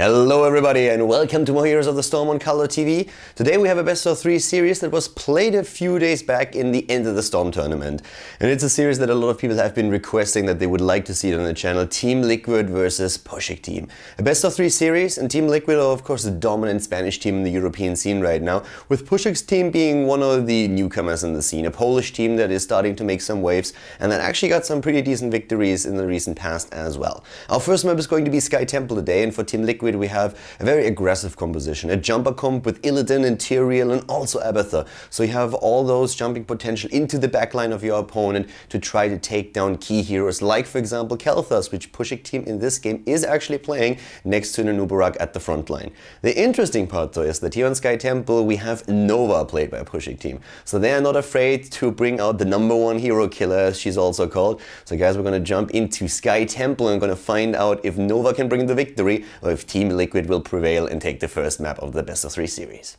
Hello everybody and welcome to more Heroes of the Storm on KhaldorTV. Today we have a best of 3 series that was played a few days back in the End of the Storm tournament. And it's a series that a lot of people have been requesting that they would like to see it on the channel. TeamLiquid versus Puszek Team. A best of 3 series, and TeamLiquid are of course the dominant Spanish team in the European scene right now, with Puszek's team being one of the newcomers in the scene. A Polish team that is starting to make some waves and that actually got some pretty decent victories in the recent past as well. Our first map is going to be Sky Temple today, and for TeamLiquid we have a very aggressive composition, a jumper comp with Illidan and Tyrael and also Abathur. So you have all those jumping potential into the backline of your opponent to try to take down key heroes like, for example, Kel'Thas, which Puszek Team in this game is actually playing next to Nanubarak at the front line. The interesting part though is that here on Sky Temple we have Nova played by Puszek Team. So they are not afraid to bring out the #1 hero killer, as she's also called. So guys, we're going to jump into Sky Temple and going to find out if Nova can bring the victory or if TeamLiquid will prevail and take the first map of the best of 3 series.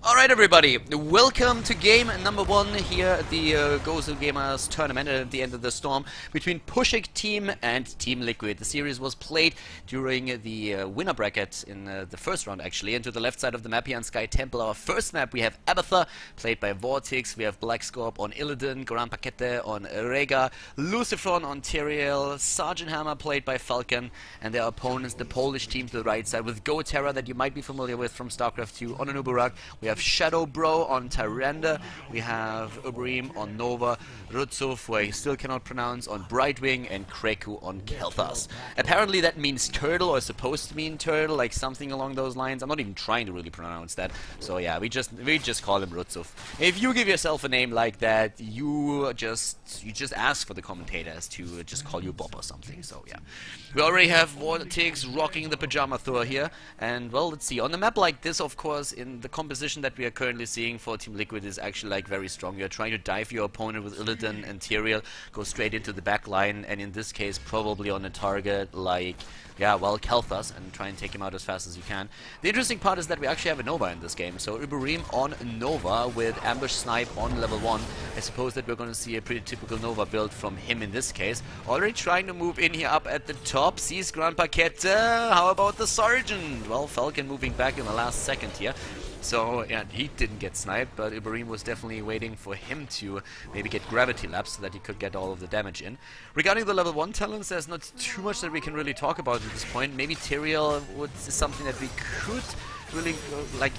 Alright everybody, welcome to game number 1 here at the GosuGamers tournament at the End of the Storm between Puszek Team and TeamLiquid. The series was played during the winner bracket in the first round actually, and to the left side of the map here on Sky Temple, our first map, we have Abathur played by Vortex, we have Black Scorp on Illidan, Gran Paquete on Rega, Lucifron on Tyrael, Sergeant Hammer played by Falcon, and their opponents, the Polish team to the right side with GoTerra that you might be familiar with from StarCraft 2 on Nanubarak. We have Shadow Bro on Tyrande, we have Ubrim on Nova, Rutsuf, who I still cannot pronounce, on Brightwing, and Kreku on Kel'Thas. Apparently that means turtle, or supposed to mean turtle, like something along those lines. I'm not even trying to really pronounce that, so yeah, we just call him Rutsuf. If you give yourself a name like that, you just ask for the commentators to just call you Bob or something, so yeah. We already have Vortex rocking the Pajama Thor here, and well, let's see. On a map like this, of course, in the composition that we are currently seeing for TeamLiquid is actually like very strong. You're trying to dive your opponent with Illidan and Tyrael, go straight into the back line, and in this case probably on a target like, yeah, well, Kel'Thas, and try and take him out as fast as you can. The interesting part is that we actually have a Nova in this game, so Ubrim on Nova with Ambush Snipe on level 1. I suppose that we're going to see a pretty typical Nova build from him in this case. Already trying to move in here up at the top, sees Gran Paquete. How about the Sergeant? Well, Falcon moving back in the last second here. So, yeah, he didn't get sniped, but Ibrahim was definitely waiting for him to maybe get Gravity Lapse so that he could get all of the damage in. Regarding the level 1 talents, there's not too much that we can really talk about at this point. Maybe Tyrael is something that we could really,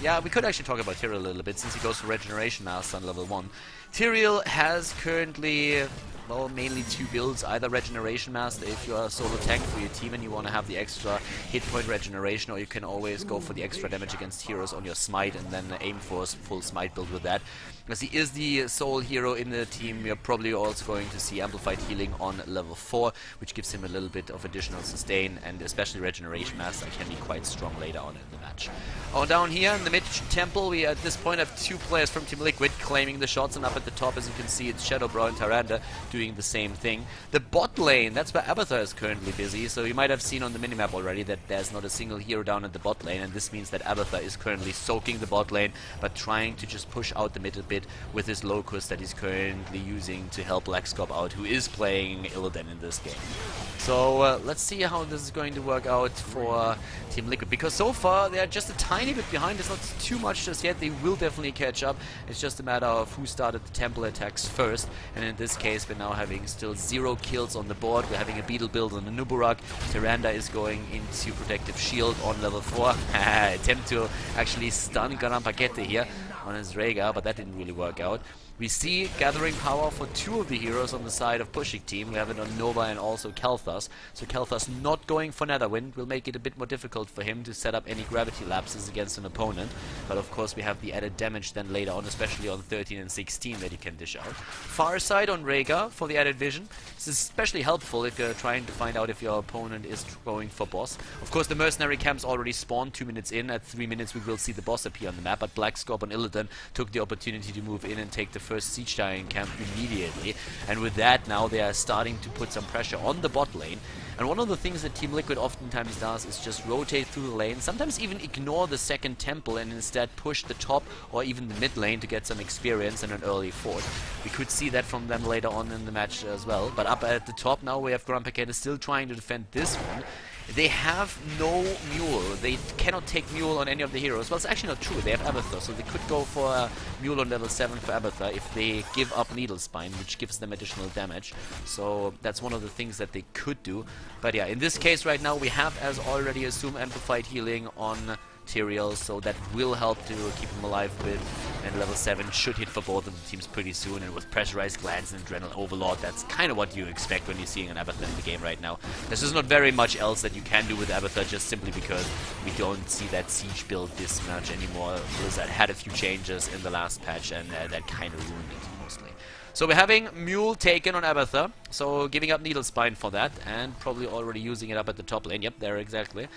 yeah, we could actually talk about Tyrael a little bit since he goes for Regeneration Master on level 1. Tyrael has currently, well, mainly 2 builds, either Regeneration Master if you are a solo tank for your team and you want to have the extra hit point regeneration, or you can always go for the extra damage against heroes on your smite and then aim for a full smite build with that. As he is the sole hero in the team, we are probably also going to see Amplified Healing on level 4, which gives him a little bit of additional sustain, and especially Regeneration Master can be quite strong later on in the match. On down here in the mid temple, we at this point have 2 players from TeamLiquid claiming the shots, and up at the top, as you can see, it's Shadow Bro and Tyrande doing the same thing. The bot lane, that's where Abathur is currently busy, so you might have seen on the minimap already that there's not a single hero down at the bot lane, and this means that Abathur is currently soaking the bot lane, but trying to just push out the mid a bit with his Locust that he's currently using to help Black Scorp out, who is playing Illidan in this game. So let's see how this is going to work out for TeamLiquid, because so far they are just a tiny bit behind. There's not too much just yet. They will definitely catch up. It's just a matter of who started the temple attacks first, and in this case we're now having still 0 kills on the board. We're having a Beetle build on the Nanubarak. Tyrande is going into Protective Shield on level 4. Attempt to actually stun Gran Paquete here on his Rega, but that didn't really work out. We see gathering power for 2 of the heroes on the side of Puszek Team. We have it on Nova and also Kel'Thas. So Kel'Thas not going for Netherwind will make it a bit more difficult for him to set up any gravity lapses against an opponent. But of course we have the added damage then later on, especially on 13 and 16 that he can dish out. Far side on Rega for the added vision. This is especially helpful if you're trying to find out if your opponent is going for boss. Of course the mercenary camps already spawned 2 minutes in. At 3 minutes we will see the boss appear on the map, but Black Scorp on Illidan Illidan took the opportunity to move in and take the first Siege Giant camp immediately. And with that, now they are starting to put some pressure on the bot lane. And one of the things that TeamLiquid oftentimes does is just rotate through the lane, sometimes even ignore the second temple and instead push the top or even the mid lane to get some experience and an early fort. We could see that from them later on in the match as well. But up at the top now we have Grumpaketa still trying to defend this one. They have no Mule. They cannot take Mule on any of the heroes. Well, it's actually not true. They have Abathur, so they could go for a Mule on level 7 for Abathur if they give up Needle Spine, which gives them additional damage. So that's one of the things that they could do. But yeah, in this case right now we have, as already assumed, Amplified Healing on Tyrael, so that will help to keep him alive a bit, and level 7 should hit for both of the teams pretty soon, and with Pressurized Glance and Adrenaline Overload, that's kind of what you expect when you're seeing an Abathur in the game right now. There's just not very much else that you can do with Abathur, just simply because we don't see that Siege build this much anymore. Blizzard had a few changes in the last patch, and that kind of ruined it mostly. So we're having Mule taken on Abathur, so giving up Needle Spine for that, and probably already using it up at the top lane. Yep, there exactly.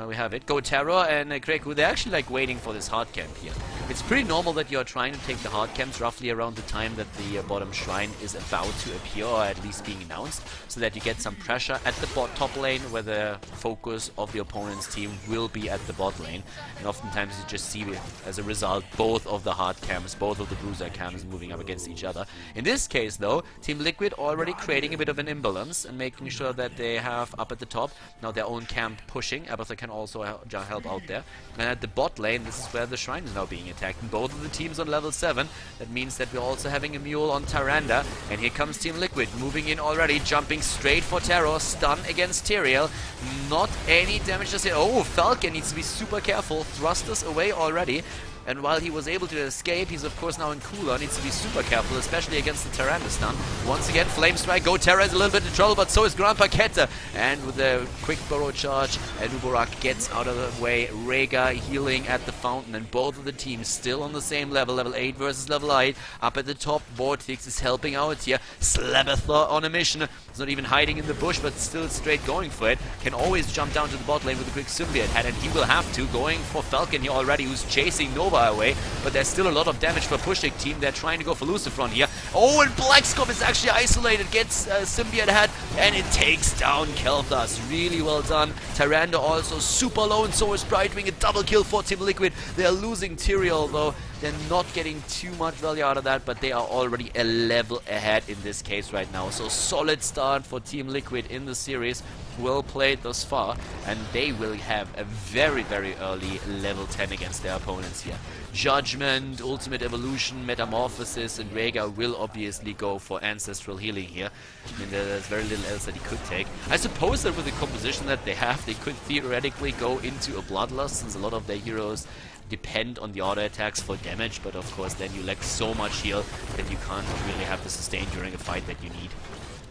We have it. Go Terror and Kreku, they're actually like waiting for this hard camp here. It's pretty normal that you're trying to take the hard camps roughly around the time that the bottom shrine is about to appear, or at least being announced, so that you get some pressure at the top lane where the focus of the opponent's team will be at the bot lane. And oftentimes you just see, as a result, both of the hard camps, both of the bruiser camps moving up against each other. In this case though, TeamLiquid already creating a bit of an imbalance and making sure that they have up at the top now their own camp pushing. Abathur can also help out there. And at the bot lane, this is where the shrine is now being attacked. And both of the teams on level 7. That means that we're also having a Mule on Tyrande. And here comes TeamLiquid moving in already, jumping straight for Terror. Stun against Tyrael. Not any damage just here. Oh, Falcon needs to be super careful. Thrusters away already. And while he was able to escape, he's of course now in cooler, needs to be super careful, especially against the Tyrande stun. Once again, Flame Strike, Go Terra is a little bit in trouble, but so is Grumpaketa. And with a quick burrow charge, Nuborak gets out of the way. Rhaegar healing at the fountain, and both of the teams still on the same level, level 8 versus level 8. Up at the top, Vortex is helping out here. Slabathor on a mission. He's not even hiding in the bush, but still straight going for it. Can always jump down to the bot lane with a quick symbiote head, and he will have to, going for Falcon here already, who's chasing Nova away, but there's still a lot of damage for Puszek Team. They're trying to go for Lucifron here. Oh, and Blackscope is actually isolated, gets Symbiote Head, and it takes down Kel'Thas. Really well done. Tyrande also super low, and so is Brightwing. A double kill for TeamLiquid. They're losing Tyrael though. They're not getting too much value out of that, but they are already a level ahead in this case right now. So solid start for TeamLiquid in the series. Well played thus far, and they will have a very, very early level 10 against their opponents here. Judgment, Ultimate Evolution, Metamorphosis, and Rhaegar will obviously go for Ancestral Healing here. I mean, there's very little else that he could take. I suppose that with the composition that they have, they could theoretically go into a Bloodlust, since a lot of their heroes depend on the auto attacks for damage, but of course then you lack so much heal that you can't really have the sustain during a fight that you need.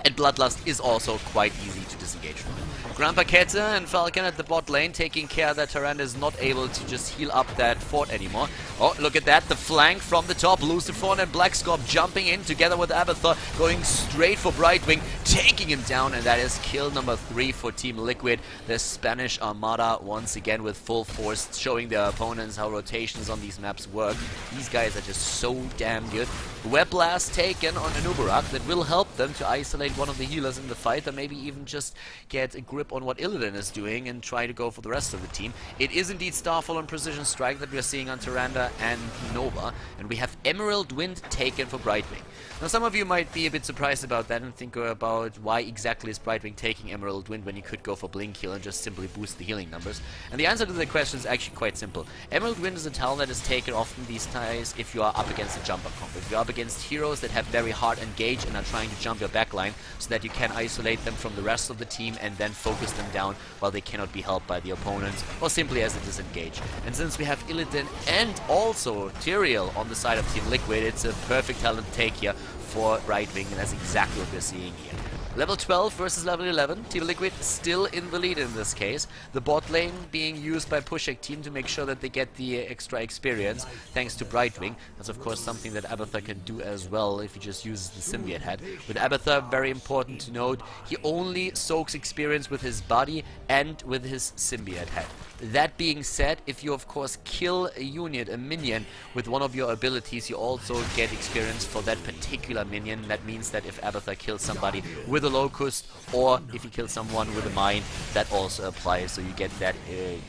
And Bloodlust is also quite easy to disengage from. Grumpaketa and Falcon at the bot lane, taking care that Tyrande is not able to just heal up that fort anymore. Oh, look at that, the flank from the top. Lucifron and Blackscorp jumping in together with Abathur, going straight for Brightwing, taking him down, and that is kill number 3 for TeamLiquid. The Spanish Armada once again with full force, showing their opponents how rotations on these maps work. These guys are just so damn good. Web Blast taken on Nuborak, that will help them to isolate one of the healers in the fight, or maybe even just get a grip on what Illidan is doing and try to go for the rest of the team. It is indeed Starfall and Precision Strike that we are seeing on Tyrande and Nova, and we have Emerald Wind taken for Brightwing. Now some of you might be a bit surprised about that and think about why exactly is Brightwing taking Emerald Wind when you could go for Blink Heal and just simply boost the healing numbers. And the answer to the question is actually quite simple. Emerald Wind is a talent that is taken often these days if you are up against a jumper comp. If you're up against heroes that have very hard engage and are trying to jump your backline so that you can isolate them from the rest of the team and then focus them down while they cannot be helped by the opponents, or simply as a disengage. And since we have Illidan and also Tyrael on the side of TeamLiquid, it's a perfect talent take here for Brightwing, and that's exactly what we're seeing here. Level 12 versus level 11. TeamLiquid still in the lead in this case. The bot lane being used by Puszek Team to make sure that they get the extra experience thanks to Brightwing. That's of course something that Abathur can do as well if he just uses the Symbiote head. With Abathur, very important to note, he only soaks experience with his body and with his Symbiote head. That being said, if you of course kill a unit, a minion, with one of your abilities, you also get experience for that particular minion. That means that if Abathur kills somebody with a Locust, or if you kill someone with a mine, that also applies, so you get that,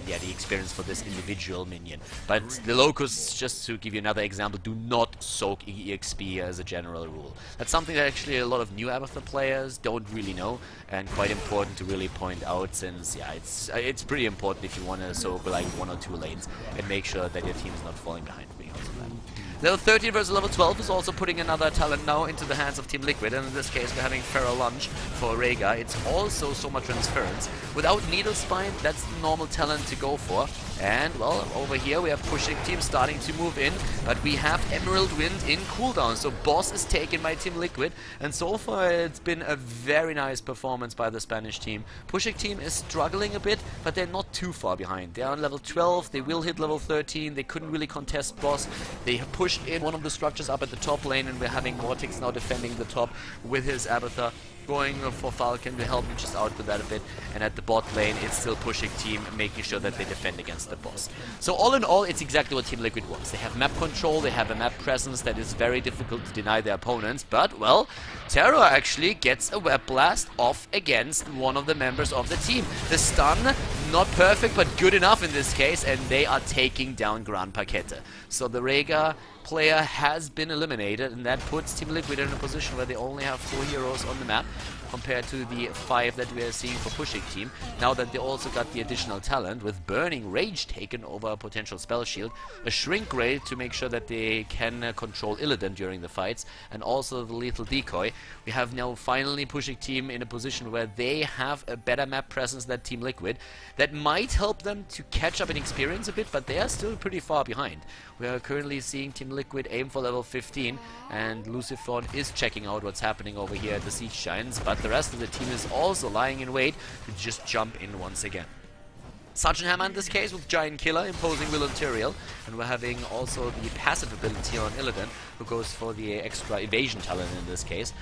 the experience for this individual minion. But the Locusts, just to give you another example, do not soak EXP as a general rule. That's something that actually a lot of new Abathur players don't really know, and quite important to really point out, since yeah, it's pretty important if you want to soak like 1 or 2 lanes and make sure that your team is not falling behind because of that. Level 13 versus level 12 is also putting another talent now into the hands of TeamLiquid, and in this case we're having Feral Lunge for Rhaegar. It's also so much transference. Without Needle Spine, that's the normal talent to go for. And, well, over here we have Puszek Team starting to move in, but we have Emerald Wind in cooldown, so boss is taken by TeamLiquid, and so far it's been a very nice performance by the Spanish team. Puszek Team is struggling a bit, but they're not too far behind. They're on level 12, they will hit level 13, they couldn't really contest boss. They have pushed in one of the structures up at the top lane, and we're having Vortex now defending the top with his Abathur, going for Falcon to help him just out with that a bit, and at the bot lane it's still Puszek Team making sure that they defend against the boss. So all in all, it's exactly what TeamLiquid wants. They have map control, they have a map presence that is very difficult to deny their opponents, but well, Terror actually gets a web blast off against one of the members of the team. The stun, not perfect but good enough in this case, and they are taking down Gran Paquete. So the Rhaegar player has been eliminated, and that puts TeamLiquid in a position where they only have 4 heroes on the map compared to the 5 that we are seeing for Puszek Team. Now that they also got the additional talent with Burning Rage taken over a potential spell shield, a Shrink Ray to make sure that they can control Illidan during the fights, and also the Lethal Decoy. We have now finally Puszek Team in a position where they have a better map presence than TeamLiquid. That might help them to catch up in experience a bit, but they are still pretty far behind. We are currently seeing TeamLiquid aim for level 15, and Lucifer is checking out what's happening over here at the Siege Giants, but the rest of the team is also lying in wait to just jump in once again. Sergeant Hammer in this case with Giant Killer imposing Will Ontario, and we're having also the passive ability on Illidan, who goes for the extra evasion talent in this case,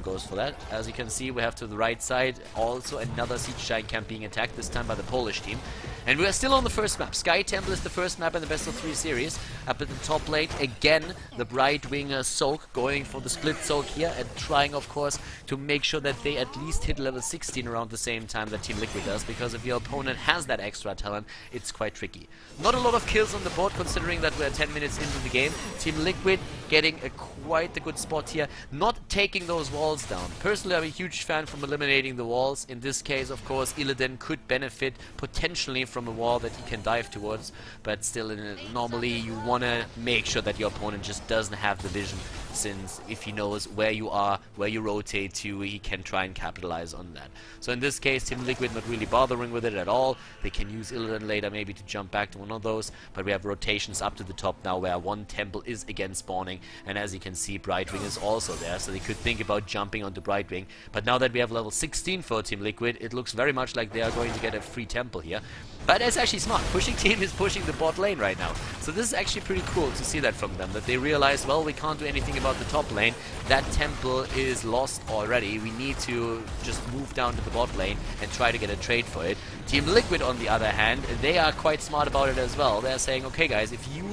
goes for that. As you can see, we have to the right side also another Siege Giant camp being attacked, this time by the Polish team. And we are still on the first map. Sky Temple is the first map in the best of 3 series. Up at the top lane, again, the Brightwing Soak going for the split soak here, and trying, of course, to make sure that they at least hit level 16 around the same time that TeamLiquid does, because if your opponent has that extra talent, it's quite tricky. Not a lot of kills on the board, considering that we're 10 minutes into the game. TeamLiquid getting quite a good spot here, not taking those walls down. Personally, I'm a huge fan from eliminating the walls. In this case, of course, Illidan could benefit potentially from a wall that he can dive towards, but still, normally you want to make sure that your opponent just doesn't have the vision, since if he knows where you are, where you rotate to, he can try and capitalize on that. So in this case, TeamLiquid not really bothering with it at all. They can use Illidan later maybe to jump back to one of those, but we have rotations up to the top now where one temple is again spawning, and as you can see, Brightwing is also there, so they could think about jumping onto Brightwing. But now that we have level 16 for TeamLiquid, it looks very much like they are going to get a free temple here. But it's actually smart. Puszek Team is pushing the bot lane right now. So this is actually pretty cool to see that from them, that they realize, well, we can't do anything about the top lane. That temple is lost already. We need to just move down to the bot lane and try to get a trade for it. TeamLiquid, on the other hand, they are quite smart about it as well. They're saying, okay guys, if you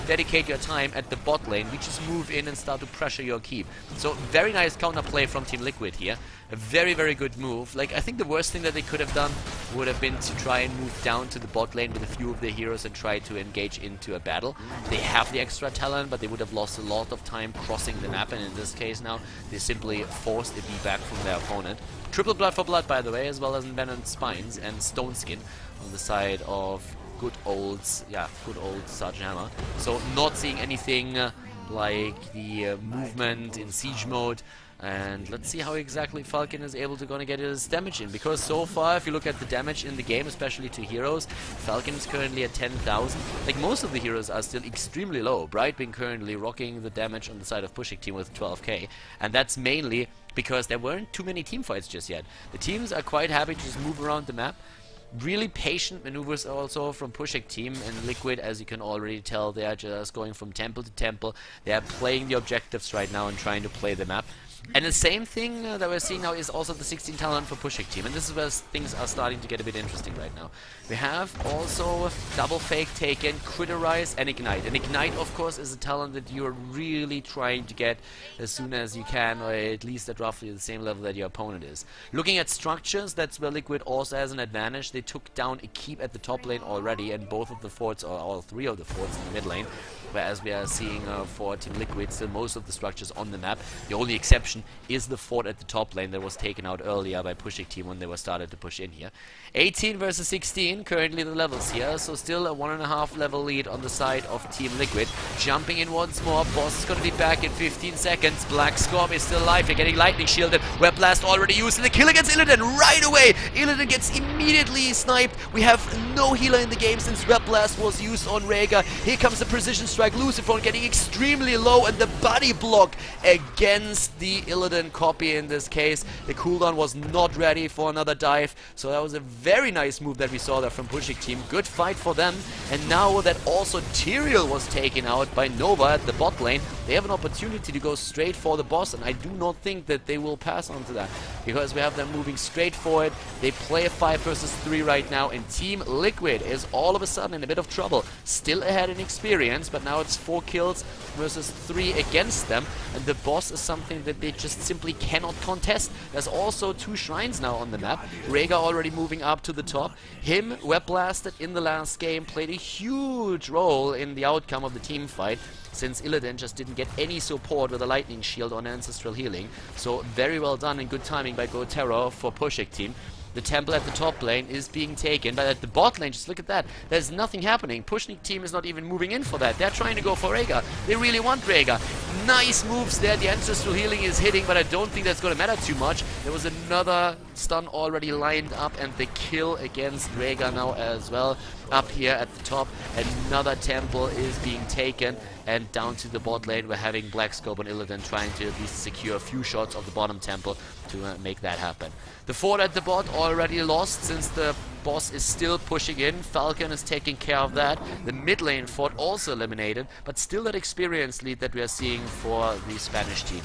dedicate your time at the bot lane, we just move in and start to pressure your keep. So very nice counterplay from TeamLiquid here. A very, very good move. Like, I think the worst thing that they could have done would have been to try and move down to the bot lane with a few of their heroes and try to engage into a battle. They have the extra talent, but they would have lost a lot of time crossing the map, and in this case now, they simply forced a beat back from their opponent. Triple blood for blood, by the way, as well as envenomed spines and stone skin on the side of good old Sergeant Hammer. So not seeing anything like the movement in siege mode. And let's see how exactly Falcon is able to gonna get his damage in, because so far, if you look at the damage in the game, especially to heroes, Falcon is currently at 10,000. Like, most of the heroes are still extremely low. Brightwing currently rocking the damage on the side of Puszek Team with 12k, and that's mainly because there weren't too many team fights just yet. The teams are quite happy to just move around the map. Really patient maneuvers also from Puszek Team and Liquid, as you can already tell. They are just going from temple to temple. They are playing the objectives right now and trying to play the map. And the same thing that we're seeing now is also the 16 talent for Puszek Team, and this is where things are starting to get a bit interesting right now. We have also Double Fake taken, Critterize, and Ignite. And Ignite, of course, is a talent that you're really trying to get as soon as you can, or at least at roughly the same level that your opponent is. Looking at structures, that's where Liquid also has an advantage. They took down a keep at the top lane already, and both of the forts, or all three of the forts in the mid lane. Whereas we are seeing for Team Liquid still most of the structures on the map. The only exception is the fort at the top lane that was taken out earlier by Puszek Team when they were started to push in here. 18 versus 16, currently the levels here, so still a 1.5 level lead on the side of Team Liquid. Jumping in once more, Boss is going to be back in 15 seconds. Black Scorp is still alive, they're getting lightning shielded. Web Blast already used, and the kill against Illidan right away. Illidan gets immediately sniped. We have no healer in the game since Web Blast was used on Rhaegar. Here comes the precision strike. Lucifer getting extremely low, and the body block against the Illidan copy in this case. The cooldown was not ready for another dive, so that was a very nice move that we saw there from Puszek Team. Good fight for them, and now that also Tyrael was taken out by Nova at the bot lane, they have an opportunity to go straight for the boss, and I do not think that they will pass on to that, because we have them moving straight forward. They play a 5 versus 3 right now, and Team Liquid is all of a sudden in a bit of trouble. Still ahead in experience, but now it's 4 kills versus 3 against them, and the boss is something that they just simply cannot contest. There's also 2 shrines now on the map. Rhaegar already moving up to the top. Him, Web Blasted in the last game, played a huge role in the outcome of the team fight, since Illidan just didn't get any support with a lightning shield on ancestral healing. So very well done and good timing by GoTerra for Puszek Team. The temple at the top lane is being taken, but at the bot lane, just look at that. There's nothing happening. Puszek Team is not even moving in for that. They're trying to go for Rhaegar. They really want Rhaegar. Nice moves there. The ancestral healing is hitting, but I don't think that's going to matter too much. There was another stun already lined up, and the kill against Rhaegar now as well. Up here at the top, another temple is being taken, and down to the bot lane we're having Black Scope and Illidan trying to at least secure a few shots of the bottom temple to make that happen. The fort at the bot already lost since the boss is still pushing in. Falcon is taking care of that. The mid lane fort also eliminated, but still that experience lead that we are seeing for the Spanish team.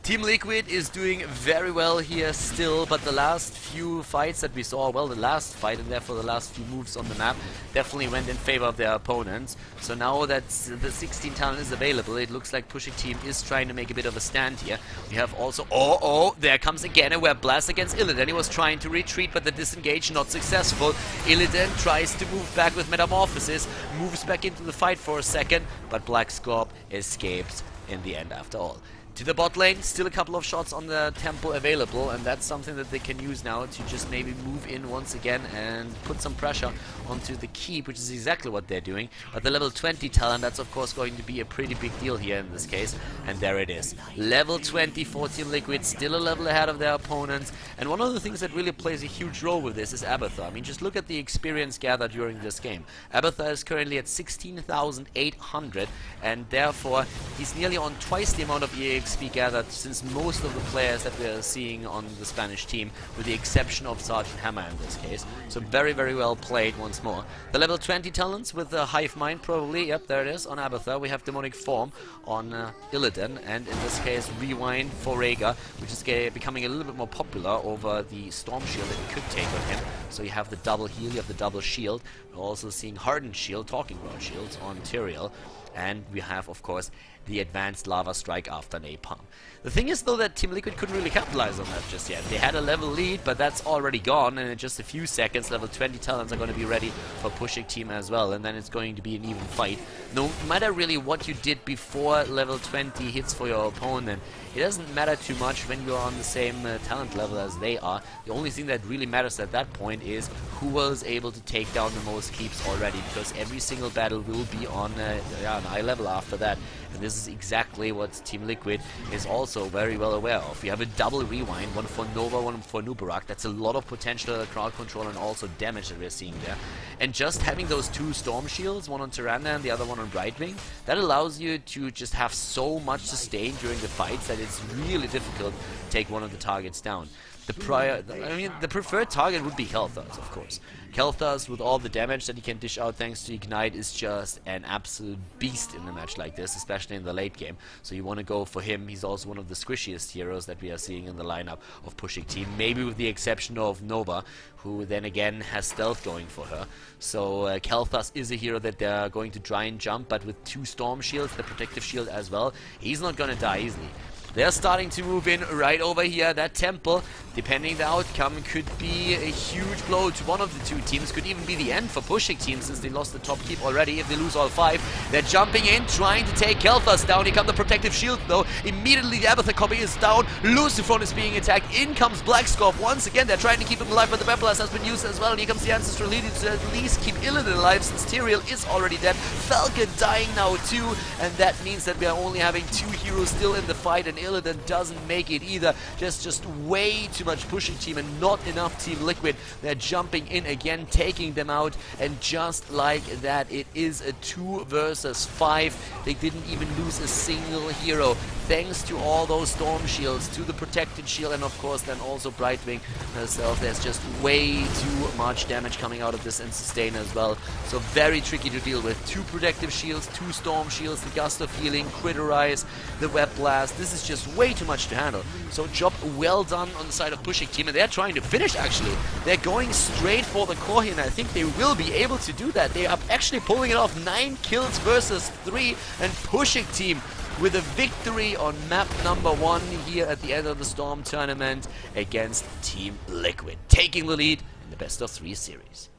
Team Liquid is doing very well here still, but the last few fights that we saw, well, the last fight and therefore the last few moves on the map definitely went in favor of their opponents. So now that the 16 talent is available, it looks like Puszek Team is trying to make a bit of a stand here. We have also, there comes again a Web Blast against Illidan. He was trying to retreat, but the disengage not successful. Illidan tries to move back with Metamorphosis, moves back into the fight for a second, but Black Scorp escapes in the end after all. To the bot lane, still a couple of shots on the temple available, and that's something that they can use now to just maybe move in once again and put some pressure onto the keep, which is exactly what they're doing. But the level 20 talent, that's of course going to be a pretty big deal here in this case, and there it is. Level 20 for Team Liquid, still a level ahead of their opponents, and one of the things that really plays a huge role with this is Abathur. I mean, just look at the experience gathered during this game. Abathur is currently at 16,800, and therefore he's nearly on twice the amount of EXP gathered since most of the players that we are seeing on the Spanish team, with the exception of Sergeant Hammer in this case. So very, very well played once more. The level 20 talents with the Hive Mind probably, yep, there it is, on Abathur. We have Demonic Form on Illidan, and in this case Rewind for Rhaegar, which is becoming a little bit more popular over the Storm Shield that you could take on him. So you have the double heal, you have the double shield. We're also seeing Hardened Shield, Talking Rod Shields on Tyrael. And we have, of course, the advanced Lava Strike after Napalm. The thing is, though, that Team Liquid couldn't really capitalize on that just yet. They had a level lead, but that's already gone, and in just a few seconds, level 20 talents are going to be ready for Puszek Team as well, and then it's going to be an even fight. No matter really what you did before level 20 hits for your opponent, it doesn't matter too much when you're on the same talent level as they are. The only thing that really matters at that point is who was able to take down the most keeps already, because every single battle will be on an eye level after that. And this is exactly what TeamLiquid is also very well aware of. We have a double rewind, one for Nova, one for Nubarak. That's a lot of potential crowd control and also damage that we're seeing there. And just having those two Storm Shields, one on Tyrande and the other one on Brightwing, that allows you to just have so much sustain during the fights that it's really difficult to take one of the targets down. The preferred target would be Khalthas, of course. Khalthas, with all the damage that he can dish out thanks to Ignite, is just an absolute beast in a match like this, especially in the late game. So you want to go for him. He's also one of the squishiest heroes that we are seeing in the lineup of Puszek Team, maybe with the exception of Nova, who then again has stealth going for her. So Khalthas is a hero that they're going to try and jump, but with two Storm Shields, the protective shield as well, he's not going to die easily. They're starting to move in right over here. That temple, depending the outcome, could be a huge blow to one of the two teams. Could even be the end for Puszek Team since they lost the top keep already. If they lose all 5, they're jumping in, trying to take Khalthas down. Here comes the protective shield though. Immediately the Abathur copy is down. Lucifron is being attacked. In comes Blackscorp. Once again, they're trying to keep him alive, but the Vampires has been used as well. And here comes the Ancestral Lead to at least keep Illidan alive since Tyrael is already dead. Falcon dying now too, and that means that we are only having 2 heroes still in the fight, and Illidan doesn't make it either. Just way too much Puszek Team and not enough TeamLiquid. They're jumping in again, taking them out, and just like that, it is a 2 versus 5. They didn't even lose a single hero, thanks to all those Storm Shields, to the protected shield, and of course then also Brightwing herself. There's just way too much damage coming out of this, and sustain as well. So very tricky to deal with. 2 protective shields, 2 Storm Shields, the Gust of Healing, Criterize, the Web Blast. This is just way too much to handle. So job well done on the side of Puszek Team, and they're trying to finish actually. They're going straight for the core here, and I think they will be able to do that. They are actually pulling it off. 9 kills versus 3, and Puszek Team with a victory on map number 1 here at the end of the Storm tournament against TeamLiquid, taking the lead in the best of 3 series.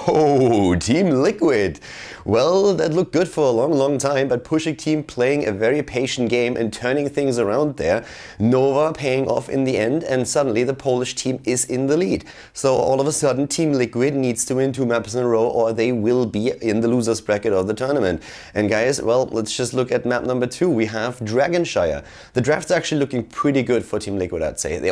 Oh, TeamLiquid. Well, that looked good for a long time, but Puszek Team playing a very patient game and turning things around there. Nova paying off in the end, and suddenly the Polish team is in the lead. So all of a sudden, TeamLiquid needs to win 2 maps in a row, or they will be in the losers bracket of the tournament. And guys, well, let's just look at map number 2. We have Dragonshire. The draft's actually looking pretty good for TeamLiquid, I'd say. They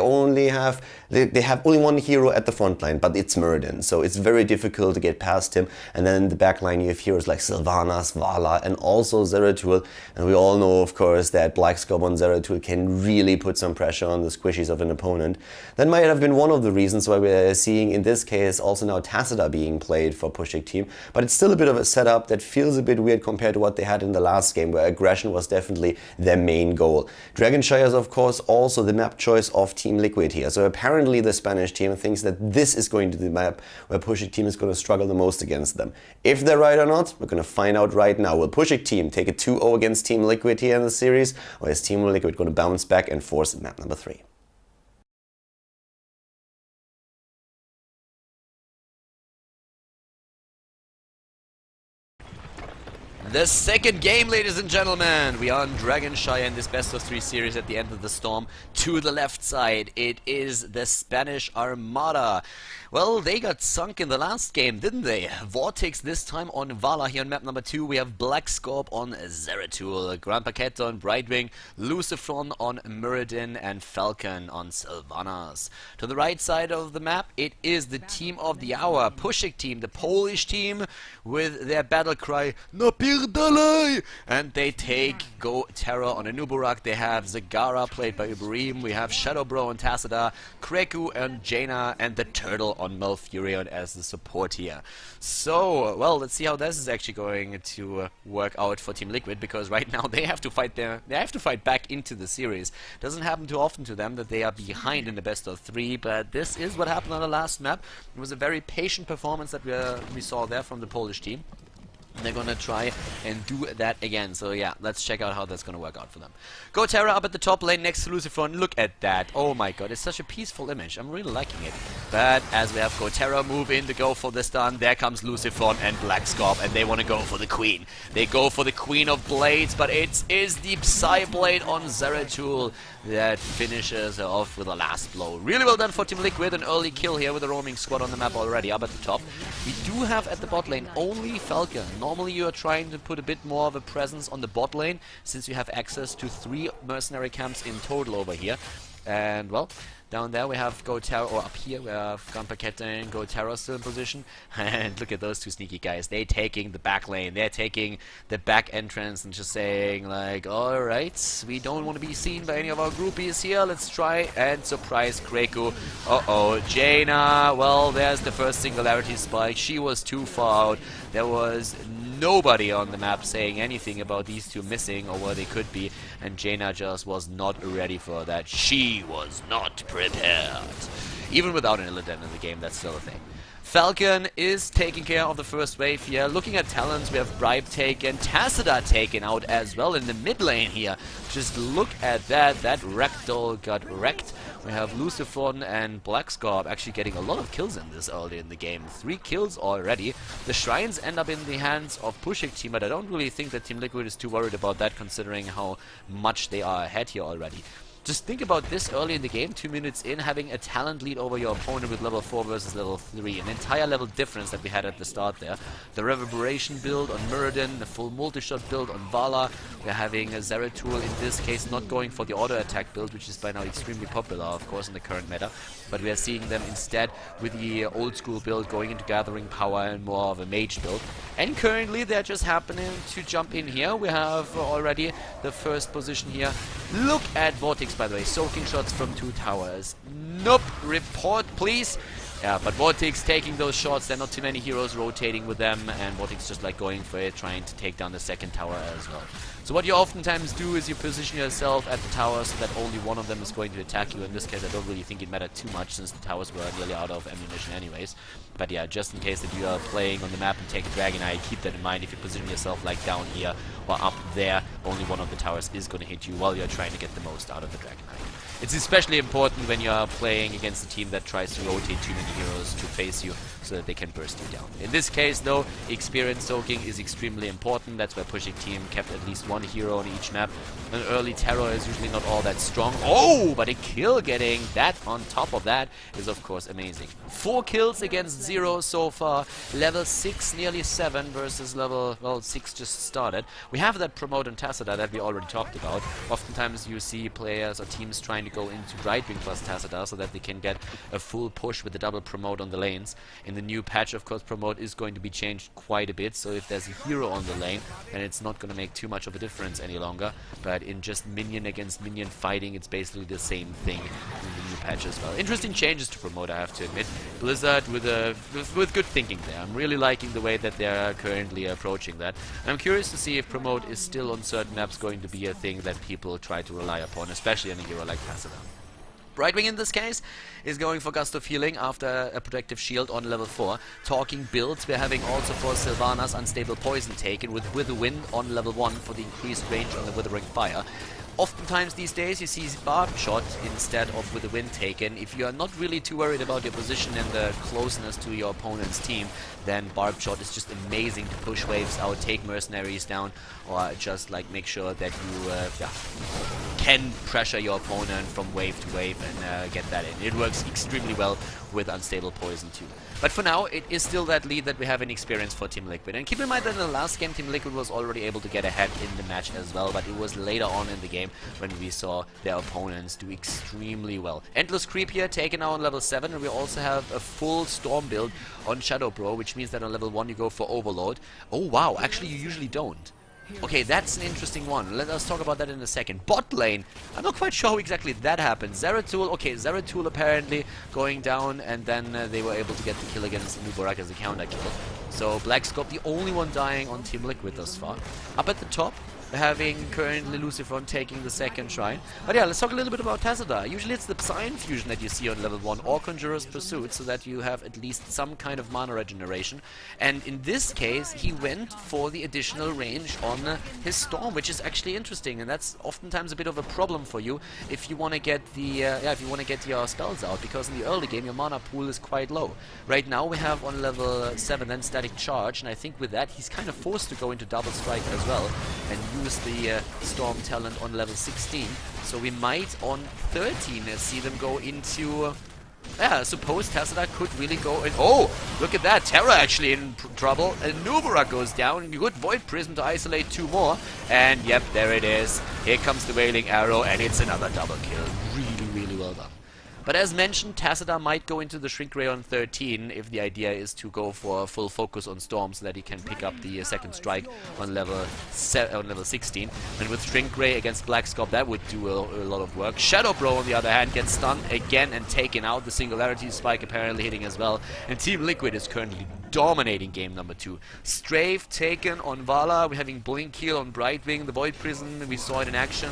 have only 1 hero at the front line, but it's Muradin, so it's very difficult to get past him. And then in the back line you have heroes like Sylvanas, Vala, and also Zeratul. And we all know, of course, that Blackscorp on Zeratul can really put some pressure on the squishies of an opponent. That might have been one of the reasons why we're seeing in this case also now Tacita being played for Puszek Team. But it's still a bit of a setup that feels a bit weird compared to what they had in the last game, where aggression was definitely their main goal. Dragonshire is, of course, also the map choice of TeamLiquid here. So apparently the Spanish team thinks that this is going to be the map where Puszek Team is going to struggle the most against them. If they're right or not, we're going to find out right now. Will Puszek Team take a 2-0 against TeamLiquid here in the series, or is TeamLiquid going to bounce back and force map number 3? The second game, ladies and gentlemen. We are on Dragonshire in this best of 3 series at the end of the Storm. To the left side, it is the Spanish Armada. Well, they got sunk in the last game, didn't they? Vortex this time on Vala. Here on map number 2, we have Blackscorp on Zeratul, Grand Paquette on Brightwing, Lucifron on Muradin, and Falcon on Sylvanas. To the right side of the map, it is the team of the hour, Puszek Team, the Polish team, with their battle cry, Napierdalaj! And they take Go Terror on Anubarak. They have Zagara played by Ibrahim. We have Shadowbro on Tacita, Kreku and Jaina, and the Turtle on Malfurion as the support here. So, well, let's see how this is actually going to work out for TeamLiquid, because right now they have to fight back into the series. Doesn't happen too often to them that they are behind in the best of 3, but this is what happened on the last map. It was a very patient performance that we saw there from the Polish team. They're gonna try and do that again. So yeah, let's check out how that's gonna work out for them. Go Terra up at the top lane next to Lucifron. Look at that. Oh my god, it's such a peaceful image. I'm really liking it. But as we have Go Terra move in to go for the stun, there comes Lucifron and Blackscorp, and they want to go for the Queen. They go for the Queen of Blades, but it is the Psy Blade on Zeratul that finishes her off with a last blow. Really well done for TeamLiquid. An early kill here with a roaming squad on the map already up at the top. We do have at the bot lane only Falcon, not Normally you are trying to put a bit more of a presence on the bot lane, since you have access to 3 mercenary camps in total over here. And, well, down there we have GoTerra, or up here we have Gampakette and GoTerra still in position. And look at those two sneaky guys. They're taking the back lane. They're taking the back entrance and just saying, like, alright, we don't want to be seen by any of our groupies here. Let's try and surprise Kreku. Uh-oh, Jaina. Well, there's the first singularity spike. She was too far out. There was nobody on the map saying anything about these two missing or where they could be, and Jaina just was not ready for that. She was not prepared. Even without an Illidan in the game, that's still a thing. Falcon is taking care of the first wave here. Looking at talents, we have Bribe taken, Tassadar taken out as well in the mid lane here. Just look at that. That Ragdoll got wrecked. We have Lucifer and Blackscorp actually getting a lot of kills in this early in the game. 3 kills already. The shrines end up in the hands of Puszek Team, but I don't really think that TeamLiquid is too worried about that, considering how much they are ahead here already. Just think about this early in the game, 2 minutes in, having a talent lead over your opponent with level 4 versus level 3. An entire level difference that we had at the start there. The Reverberation build on Muradin, the full multi-shot build on Vala. We're having a Zeratul in this case not going for the auto-attack build, which is by now extremely popular, of course, in the current meta. But we are seeing them instead with the old-school build going into Gathering Power and more of a mage build. And currently they're just happening to jump in here. We have already the first position here. Look at Vortex, by the way, soaking shots from 2 towers. Nope, report please. Yeah, but Vortex taking those shots, there are not too many heroes rotating with them, and Vortex just like going for it, trying to take down the second tower as well. So what you oftentimes do is you position yourself at the tower so that only one of them is going to attack you. In this case, I don't really think it mattered too much since the towers were nearly out of ammunition anyways. But yeah, just in case that you are playing on the map and take a Dragon Eye, keep that in mind. If you position yourself like down here or up there, only one of the towers is going to hit you while you're trying to get the most out of the Dragon Eye. It's especially important when you are playing against a team that tries to rotate too many heroes to face you so that they can burst you down. In this case, though, experience soaking is extremely important. That's why Puszek Team kept at least 1 hero on each map. An early terror is usually not all that strong. Oh, but a kill getting that on top of that is, of course, amazing. 4 kills against 0 so far. Level 6, nearly 7 versus level, well, 6 just started. We have that promote on Tassadar that we already talked about. Oftentimes you see players or teams trying to go into Brightwing plus Tassadar so that they can get a full push with the double promote on the lanes. In the new patch, of course, promote is going to be changed quite a bit, so if there's a hero on the lane, then it's not going to make too much of a difference any longer. But in just minion against minion fighting, it's basically the same thing in the new patch as well. Interesting changes to promote, I have to admit. Blizzard with good thinking there. I'm really liking the way that they're currently approaching that. And I'm curious to see if promote is still on certain maps going to be a thing that people try to rely upon, especially on a hero like Tassadar. Brightwing in this case is going for Gust of Healing after a Protective Shield on level 4. Talking builds, we're having also for Sylvanas Unstable Poison taken with Wither Wind on level 1 for the increased range on the Withering Fire. Oftentimes these days you see Barb Shot instead of with the wind taken. If you are not really too worried about your position and the closeness to your opponent's team, then Barb Shot is just amazing to push waves out, take mercenaries down, or just like make sure that you can pressure your opponent from wave to wave and get that in. It works extremely well with Unstable Poison too. But for now, it is still that lead that we have in experience for TeamLiquid. And keep in mind that in the last game, TeamLiquid was already able to get ahead in the match as well, but it was later on in the game when we saw their opponents do extremely well. Endless Creep here, taken now on level 7, and we also have a full Storm build on Shadow Bro, which means that on level 1 you go for Overload. Oh wow, actually you usually don't. Okay, that's an interesting one. Let us talk about that in a second. Bot lane. I'm not quite sure how exactly that happened. Zeratul, okay, Zeratul apparently going down, and then they were able to get the kill against Nubarak as a counter kill. So Blackscorp, the only one dying on TeamLiquid thus far. Up at the top, we're having currently Lucifer taking the second shrine. But yeah, let's talk a little bit about Tassadar. Usually it's the Psy Infusion that you see on level 1 or Conjurer's Pursuit, so that you have at least some kind of mana regeneration. And in this case, he went for the additional range on his Storm, which is actually interesting, and that's oftentimes a bit of a problem for you if you want to get the if you want to get your spells out, because in the early game your mana pool is quite low. Right now we have on level 7 then Static Charge, and I think with that he's kind of forced to go into Double Strike as well and use the Storm talent on level 16. So we might on 13 see them go into yeah, I suppose Tassadar could really go in. Oh, look at that. Terra actually in trouble. And Nubarak goes down. Good Void Prism to isolate 2 more. And yep, there it is. Here comes the Wailing Arrow, and it's another double kill. Really, really well done. But as mentioned, Tassadar might go into the Shrink Ray on 13 if the idea is to go for a full focus on Storm so that he can pick up the second strike on level 16. And with Shrink Ray against Black Scorp, that would do a lot of work. Shadow Bro, on the other hand, gets stunned again and taken out. The Singularity Spike apparently hitting as well. And TeamLiquid is currently dominating game number 2. Strafe taken on Vala. We're having Blink Heal on Brightwing. The Void Prison, we saw it in action.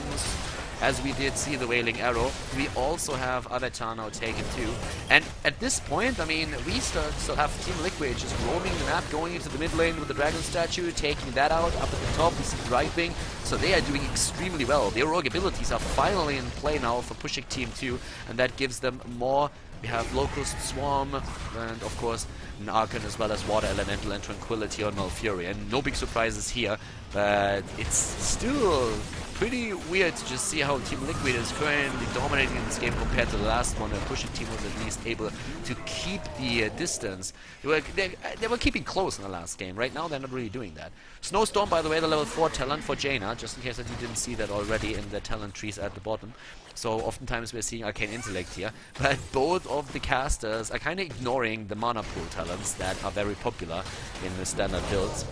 As we did see the Wailing Arrow, we also have Avatar now taken too. And at this point, I mean, we still have TeamLiquid just roaming the map, going into the mid lane with the Dragon Statue, taking that out. Up at the top, we see Brightwing. So they are doing extremely well. Their rogue abilities are finally in play now for Puszek Team 2, and that gives them more. We have Locust, Swarm, and of course an Archon as well as Water Elemental and Tranquility on Malfuri. And no big surprises here, but it's still pretty weird to just see how TeamLiquid is currently dominating in this game compared to the last one, where Puszek Team was at least able to keep the distance. They were keeping close in the last game. Right now they're not really doing that. Snowstorm, by the way, the level 4 talent for Jaina, just in case that you didn't see that already in the talent trees at the bottom. So oftentimes we're seeing Arcane Intellect here, but both of the casters are kind of ignoring the mana pool talents that are very popular in the standard builds.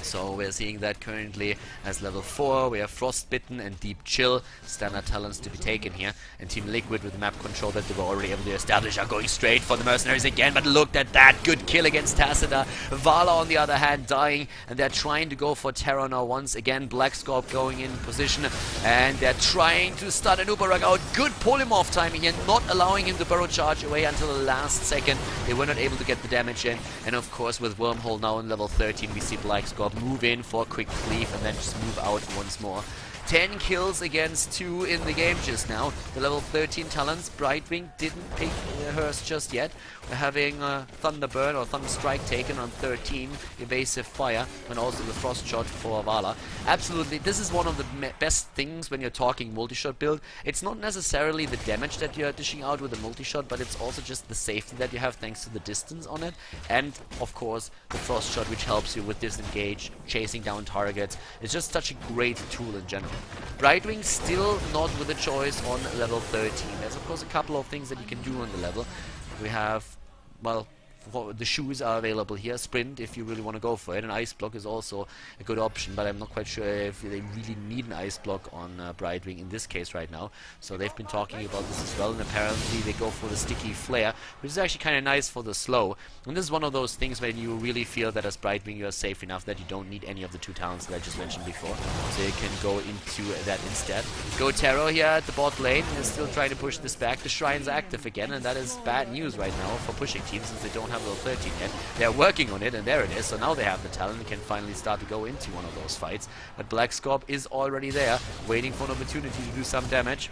So we're seeing that currently as level 4, we have Frostbitten and Deep Chill, standard talents to be taken here. And TeamLiquid with map control that they were already able to establish are going straight for the Mercenaries again, but look at that, good kill against Tassadar. Vala on the other hand dying, and they're trying to go for Terror now once again. Black Scorp going in position, and they're trying to start an Uberag out. Good polymorph timing here, not allowing him to burrow charge away until the last second. They were not able to get the damage in, and of course with Wormhole now in level 13, we see Black Scorp move in for a quick cleave and then just move out once more. 10 kills against 2 in the game just now. The level 13 talents, Brightwing didn't pick hers just yet. We're having Thunderburn or Thunderstrike taken on 13, Evasive Fire, and also the Frost Shot for Vala. Absolutely, this is one of the best things when you're talking multi-shot build. It's not necessarily the damage that you're dishing out with a multi-shot, but it's also just the safety that you have thanks to the distance on it. And, of course, the Frost Shot, which helps you with disengage, chasing down targets. It's just such a great tool in general. Brightwing still not with a choice on level 13. There's of course a couple of things that you can do on the level. We have, well, the shoes are available here. Sprint if you really want to go for it. An Ice Block is also a good option, but I'm not quite sure if they really need an Ice Block on Brightwing in this case right now. So they've been talking about this as well, and apparently they go for the Sticky Flare, which is actually kind of nice for the slow. And this is one of those things when you really feel that as Brightwing you are safe enough that you don't need any of the 2 talents that I just mentioned before. So you can go into that instead. Go Terror here at the bot lane, and still trying to push this back. The Shrine's active again, and that is bad news right now for Puszek Team since they don't have level 13 yet. They're working on it, and there it is. So now they have the talent and can finally start to go into one of those fights. But Black Scorp is already there, waiting for an opportunity to do some damage.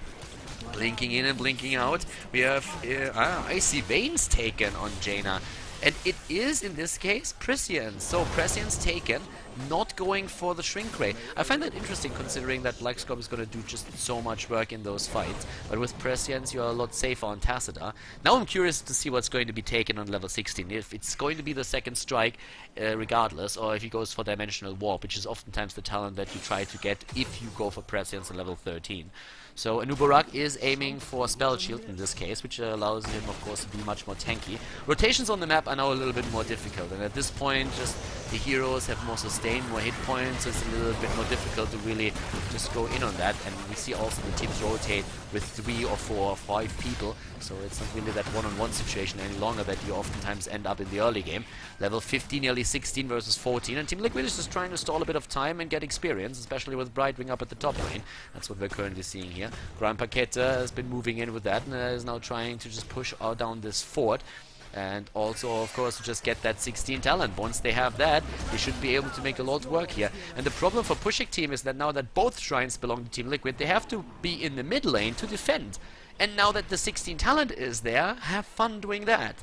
Blinking in and blinking out. We have Icy Veins taken on Jaina. And it is, in this case, Prescience. So Prescience taken, not going for the Shrink Ray. I find that interesting considering that Black Scorp is going to do just so much work in those fights. But with Prescience, you're a lot safer on Tassadar. Now I'm curious to see what's going to be taken on level 16. If it's going to be the second strike, regardless, or if he goes for Dimensional Warp, which is oftentimes the talent that you try to get if you go for Prescience on level 13. So Anubarak is aiming for Spell Shield in this case, which allows him, of course, to be much more tanky. Rotations on the map are now a little bit more difficult, and at this point, just the heroes have more sustain, more hit points, so it's a little bit more difficult to really just go in on that. And we see also the teams rotate with 3 or 4 or 5 people, so it's not really that one-on-one situation any longer that you oftentimes end up in the early game. Level 15, nearly 16 versus 14, and TeamLiquid is just trying to stall a bit of time and get experience, especially with Brightwing up at the top lane. That's what we're currently seeing here. Grand Paquette has been moving in with that and is now trying to just push down this fort. And also, of course, to just get that 16 talent. Once they have that, they should be able to make a lot of work here. And the problem for Puszek Team is that now that both shrines belong to TeamLiquid, they have to be in the mid lane to defend. And now that the 16 talent is there, have fun doing that.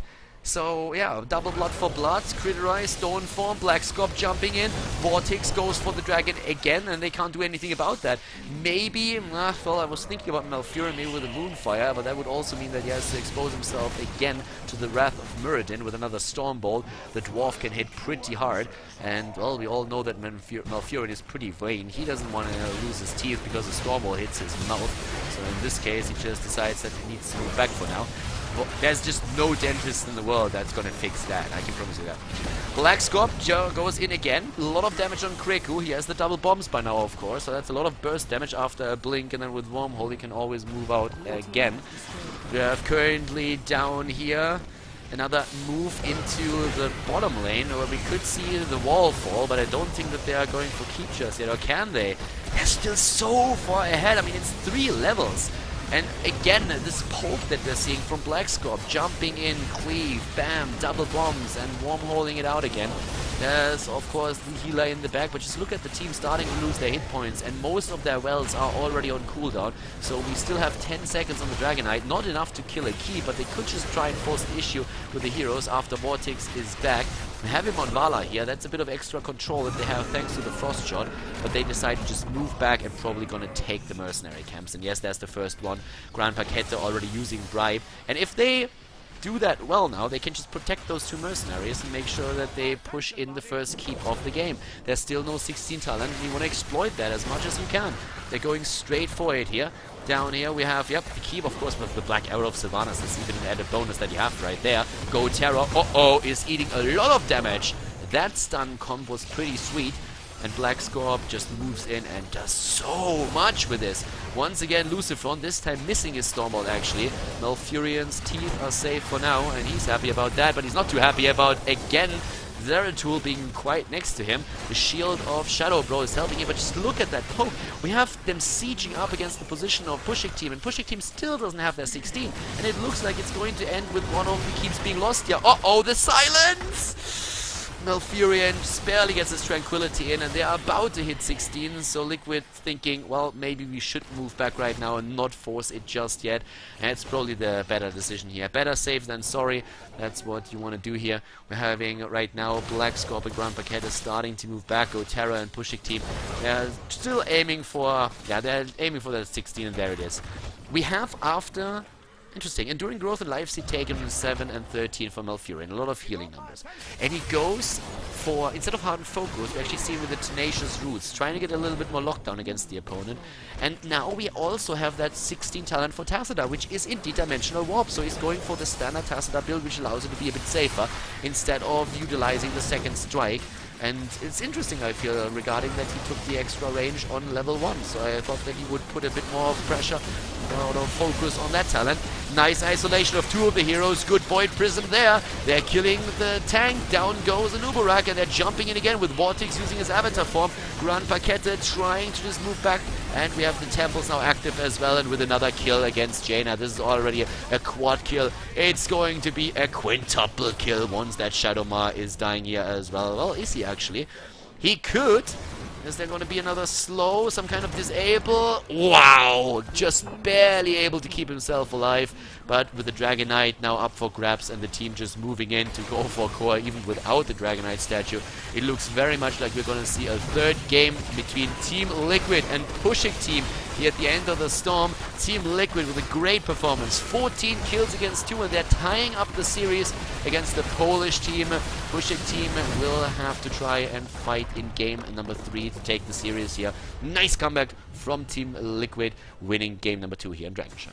So yeah, double blood for blood, Critterize, Stone Form, Black Scop jumping in, Vortex goes for the dragon again, and they can't do anything about that. Maybe, well, I was thinking about Malfurion maybe with a Moonfire, but that would also mean that he has to expose himself again to the wrath of Muradin with another Storm Bolt. The Dwarf can hit pretty hard, and well, we all know that Malfurion is pretty vain. He doesn't want to lose his teeth because the Storm Bolt hits his mouth, so in this case he just decides that he needs to move back for now. Well, there's just no dentist in the world that's gonna fix that, I can promise you that. Black Scop goes in again, a lot of damage on Kreku. He has the double bombs by now, of course, so that's a lot of burst damage after a blink, and then with Wormhole he can always move out again. We have currently down here another move into the bottom lane where we could see the wall fall, but I don't think that they are going for keep just yet, or can they? They're still so far ahead. I mean, it's 3 levels. And again, this poke that we're seeing from Black Scop, jumping in, cleave, bam, double bombs, and wormholing it out again. There's, of course, the healer in the back, but just look at the team starting to lose their hit points, and most of their wells are already on cooldown, so we still have 10 seconds on the Dragonite, not enough to kill a key, but they could just try and force the issue with the heroes after Vortex is back. We have him on Vala here, that's a bit of extra control that they have thanks to the Frost Shot, but they decide to just move back and probably gonna take the mercenary camps, and yes, there's the first one. Grand Paquette already using Bribe, and if they do that well now, they can just protect those 2 mercenaries and make sure that they push in the first keep of the game. There's still no 16 talent, and you want to exploit that as much as you can. They're going straight for it here. Down here we have, yep, the keep, of course, with the Black Arrow of Sylvanas. That's even an added bonus that you have right there. Go Terror, is eating a lot of damage. That stun comp was pretty sweet. And Black Scorp just moves in and does so much with this. Once again, Lucifron, this time missing his Stormbolt actually. Malfurion's teeth are safe for now, and he's happy about that, but he's not too happy about, again, Zeratul being quite next to him. The shield of Shadow Bro is helping him, but just look at that poke. We have them sieging up against the position of Puszek Team, and Puszek Team still doesn't have their 16. And it looks like it's going to end with one of the keeps being lost here. The silence! Malfurion just barely gets his tranquility in, and they are about to hit 16, so Liquid thinking, well, maybe we should move back right now and not force it just yet, and it's probably the better decision here. Better safe than sorry, that's what you want to do here. We're having right now Black Scorp and Grand Paquette starting to move back. Otera and Puszek Team, they're still aiming for, they're aiming for that 16, and there it is. We have after... Interesting. Enduring Growth and Life Seed taken 7 and 13 for Malfurion. A lot of healing numbers. And he goes for, instead of Hardened Focus, we actually see him with the Tenacious Roots, trying to get a little bit more lockdown against the opponent. And now we also have that 16 talent for Tassadar, which is indeed Dimensional Warp. So he's going for the standard Tassadar build, which allows him to be a bit safer, instead of utilizing the second strike. And it's interesting, I feel, regarding that he took the extra range on level 1. So I thought that he would put a bit more pressure, or focus on that talent. Nice isolation of 2 of the heroes. Good Void Prism there. They're killing the tank. Down goes an Uberak, and they're jumping in again with Vortex using his avatar form. Grand Paquette trying to just move back. And we have the temples now active as well, and with another kill against Jaina. This is already a quad kill. It's going to be a quintuple kill once that Shadowmar is dying here as well. Well, is he actually? He could. Is there going to be another slow, some kind of disable? Wow! Just barely able to keep himself alive. But with the Dragonite now up for grabs and the team just moving in to go for core even without the Dragonite statue, it looks very much like we're going to see a third game between Team Liquid and Puszek Team here at the end of the storm. Team Liquid with a great performance. 14 kills against 2, and they're tying up the series against the Polish team. Puszek Team will have to try and fight in game number 3 to take the series here. Nice comeback from Team Liquid, winning game number 2 here in Dragonshire.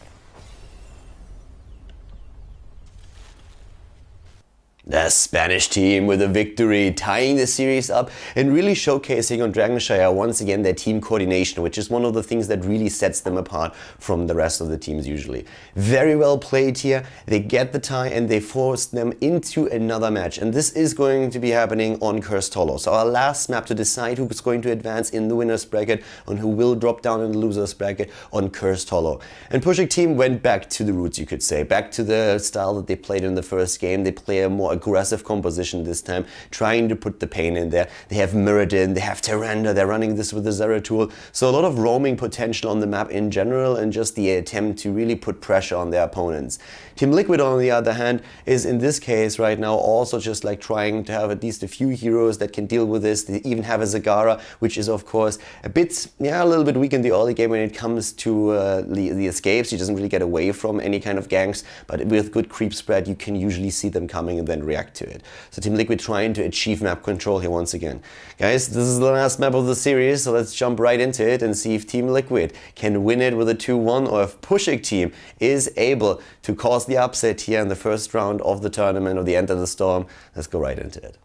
The Spanish team with a victory, tying the series up and really showcasing on Dragonshire once again their team coordination, which is one of the things that really sets them apart from the rest of the teams usually. Very well played here. They get the tie and they force them into another match, and this is going to be happening on Cursed Hollow. So our last map to decide who is going to advance in the winner's bracket and who will drop down in the loser's bracket on Cursed Hollow. And Puszek Team went back to the roots, you could say, back to the style that they played in the first game. They play a more more aggressive composition this time, trying to put the pain in there. They have Mirrodin, they have Tyrande, they're running this with the Zeratul. So a lot of roaming potential on the map in general, and just the attempt to really put pressure on their opponents. TeamLiquid, on the other hand, is in this case right now also just like trying to have at least a few heroes that can deal with this. They even have a Zagara, which is of course a bit, a little bit weak in the early game when it comes to the escapes. He doesn't really get away from any kind of ganks, but with good creep spread you can usually see them coming and then react to it. So TeamLiquid trying to achieve map control here once again. Guys, this is the last map of the series, so let's jump right into it and see if TeamLiquid can win it with a 2-1, or if Puszek Team is able to cause the upset here in the first round of the tournament, or the end of the storm. Let's go right into it.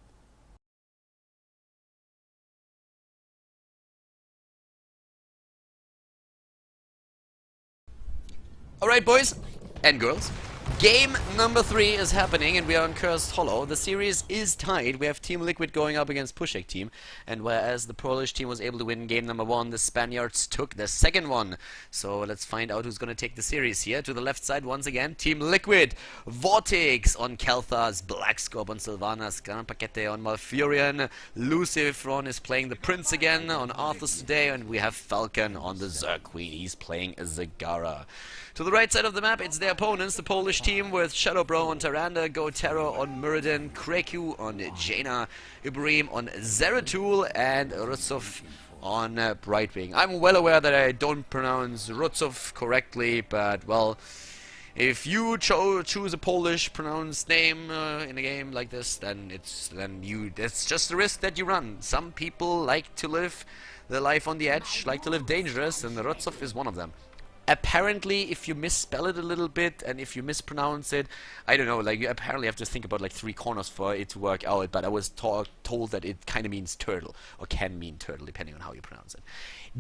Alright, boys and girls, game number 3 is happening and we are on Cursed Hollow. The series is tied. We have TeamLiquid going up against Puszek Team, and whereas the Polish team was able to win game number 1, the Spaniards took the second one. So let's find out who's going to take the series here. To the left side once again, TeamLiquid. Vortex on Kelthas, Blackscorp on Sylvanas, Gran Paquete on Malfurion, Lucifron is playing the Prince again on Arthas today, and we have Falcon on the Zerg Queen. He's playing Zagara. To the right side of the map, it's their opponents, the Polish team, with Shadowbro on Tyrande, Gotero on Mirrodin, Kreku on Jaina, Ibrahim on Zeratul, and Rutsov on Brightwing. I'm well aware that I don't pronounce Rutsov correctly, but, well, if you choose a Polish pronounced name in a game like this, then it's just the risk that you run. Some people like to live their life on the edge, like to live dangerous, and Rutsov is one of them. Apparently, if you misspell it a little bit and if you mispronounce it, I don't know, like you apparently have to think about like 3 corners for it to work out, but I was told that it kind of means turtle, or can mean turtle, depending on how you pronounce it.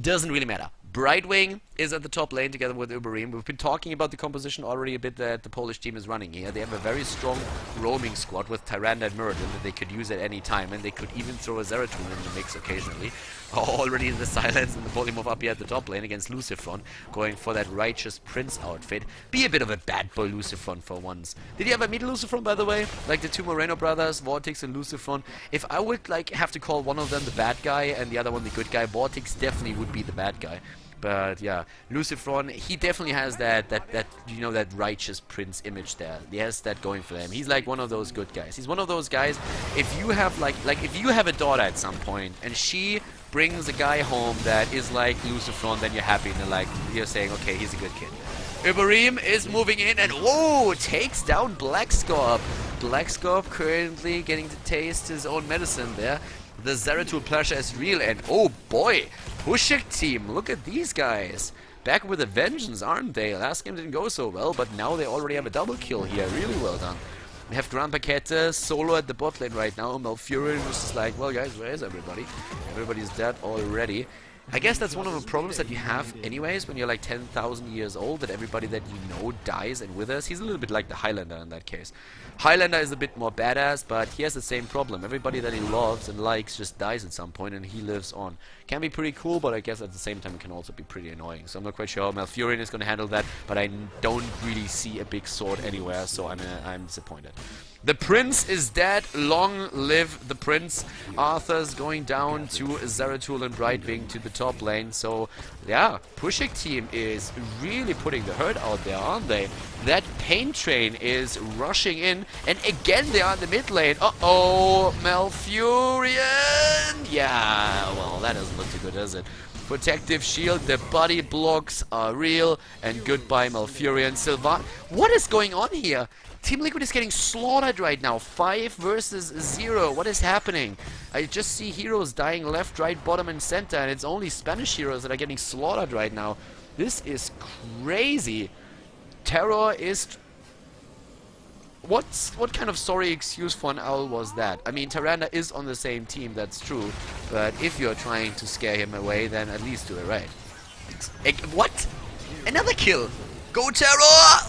Doesn't really matter. Brightwing is at the top lane together with Ibrahim. We've been talking about the composition already a bit that the Polish team is running here. They have a very strong roaming squad with Tyrande and Mirrodin that they could use at any time, and they could even throw a Zeratul in the mix occasionally. Already in the silence and the polymorph up here at the top lane against Lucifron, going for that righteous prince outfit. Be a bit of a bad boy, Lucifron, for once. Did you ever meet Lucifron, by the way? Like the 2 Moreno brothers, Vortex and Lucifron. If I would like have to call one of them the bad guy and the other one the good guy, Vortex definitely would be the bad guy. But yeah, Lucifron, he definitely has that you know, that righteous prince image there. He has that going for him. He's like one of those good guys. He's one of those guys, if you have like if you have a daughter at some point and she brings a guy home that is like Lucifron, then you're happy and you're saying, okay, he's a good kid. Ibrahim is moving in and whoa, takes down Blackscorp. Blackscorp currently getting to taste his own medicine there. The Zeratul pleasure is real, and oh boy, Puszek Team, look at these guys. Back with a vengeance, aren't they? Last game didn't go so well, but now they already have a double kill here. Really well done. We have Gran Paquete solo at the bot lane right now. Malfurion is just like, well guys, where is everybody? Everybody's dead already. I guess that's one of the problems that you have anyways when you're like 10,000 years old, that everybody that you know dies and withers. He's a little bit like the Highlander in that case. Highlander is a bit more badass, but he has the same problem. Everybody that he loves and likes just dies at some point and he lives on. Can be pretty cool, but I guess at the same time it can also be pretty annoying. So I'm not quite sure how Malfurion is going to handle that, but I don't really see a big sword anywhere, so I'm disappointed. The Prince is dead. Long live the Prince. Arthur's going down to Zeratul and Brightwing to the top lane. So, yeah, Puszek Team is really putting the hurt out there, aren't they? That pain train is rushing in. And again, they are in the mid lane. Uh-oh, Malfurion. Yeah, well, that doesn't look too good, does it? Protective shield, the body blocks are real. And goodbye, Malfurion. Sylvan, what is going on here? TeamLiquid is getting slaughtered right now. 5 versus 0. What is happening? I just see heroes dying left, right, bottom, and center, and it's only Spanish heroes that are getting slaughtered right now. This is crazy. Terror is... What kind of sorry excuse for an owl was that? I mean, Tyrande is on the same team, that's true. But if you're trying to scare him away, then at least do it right. What? Another kill! Go Terror!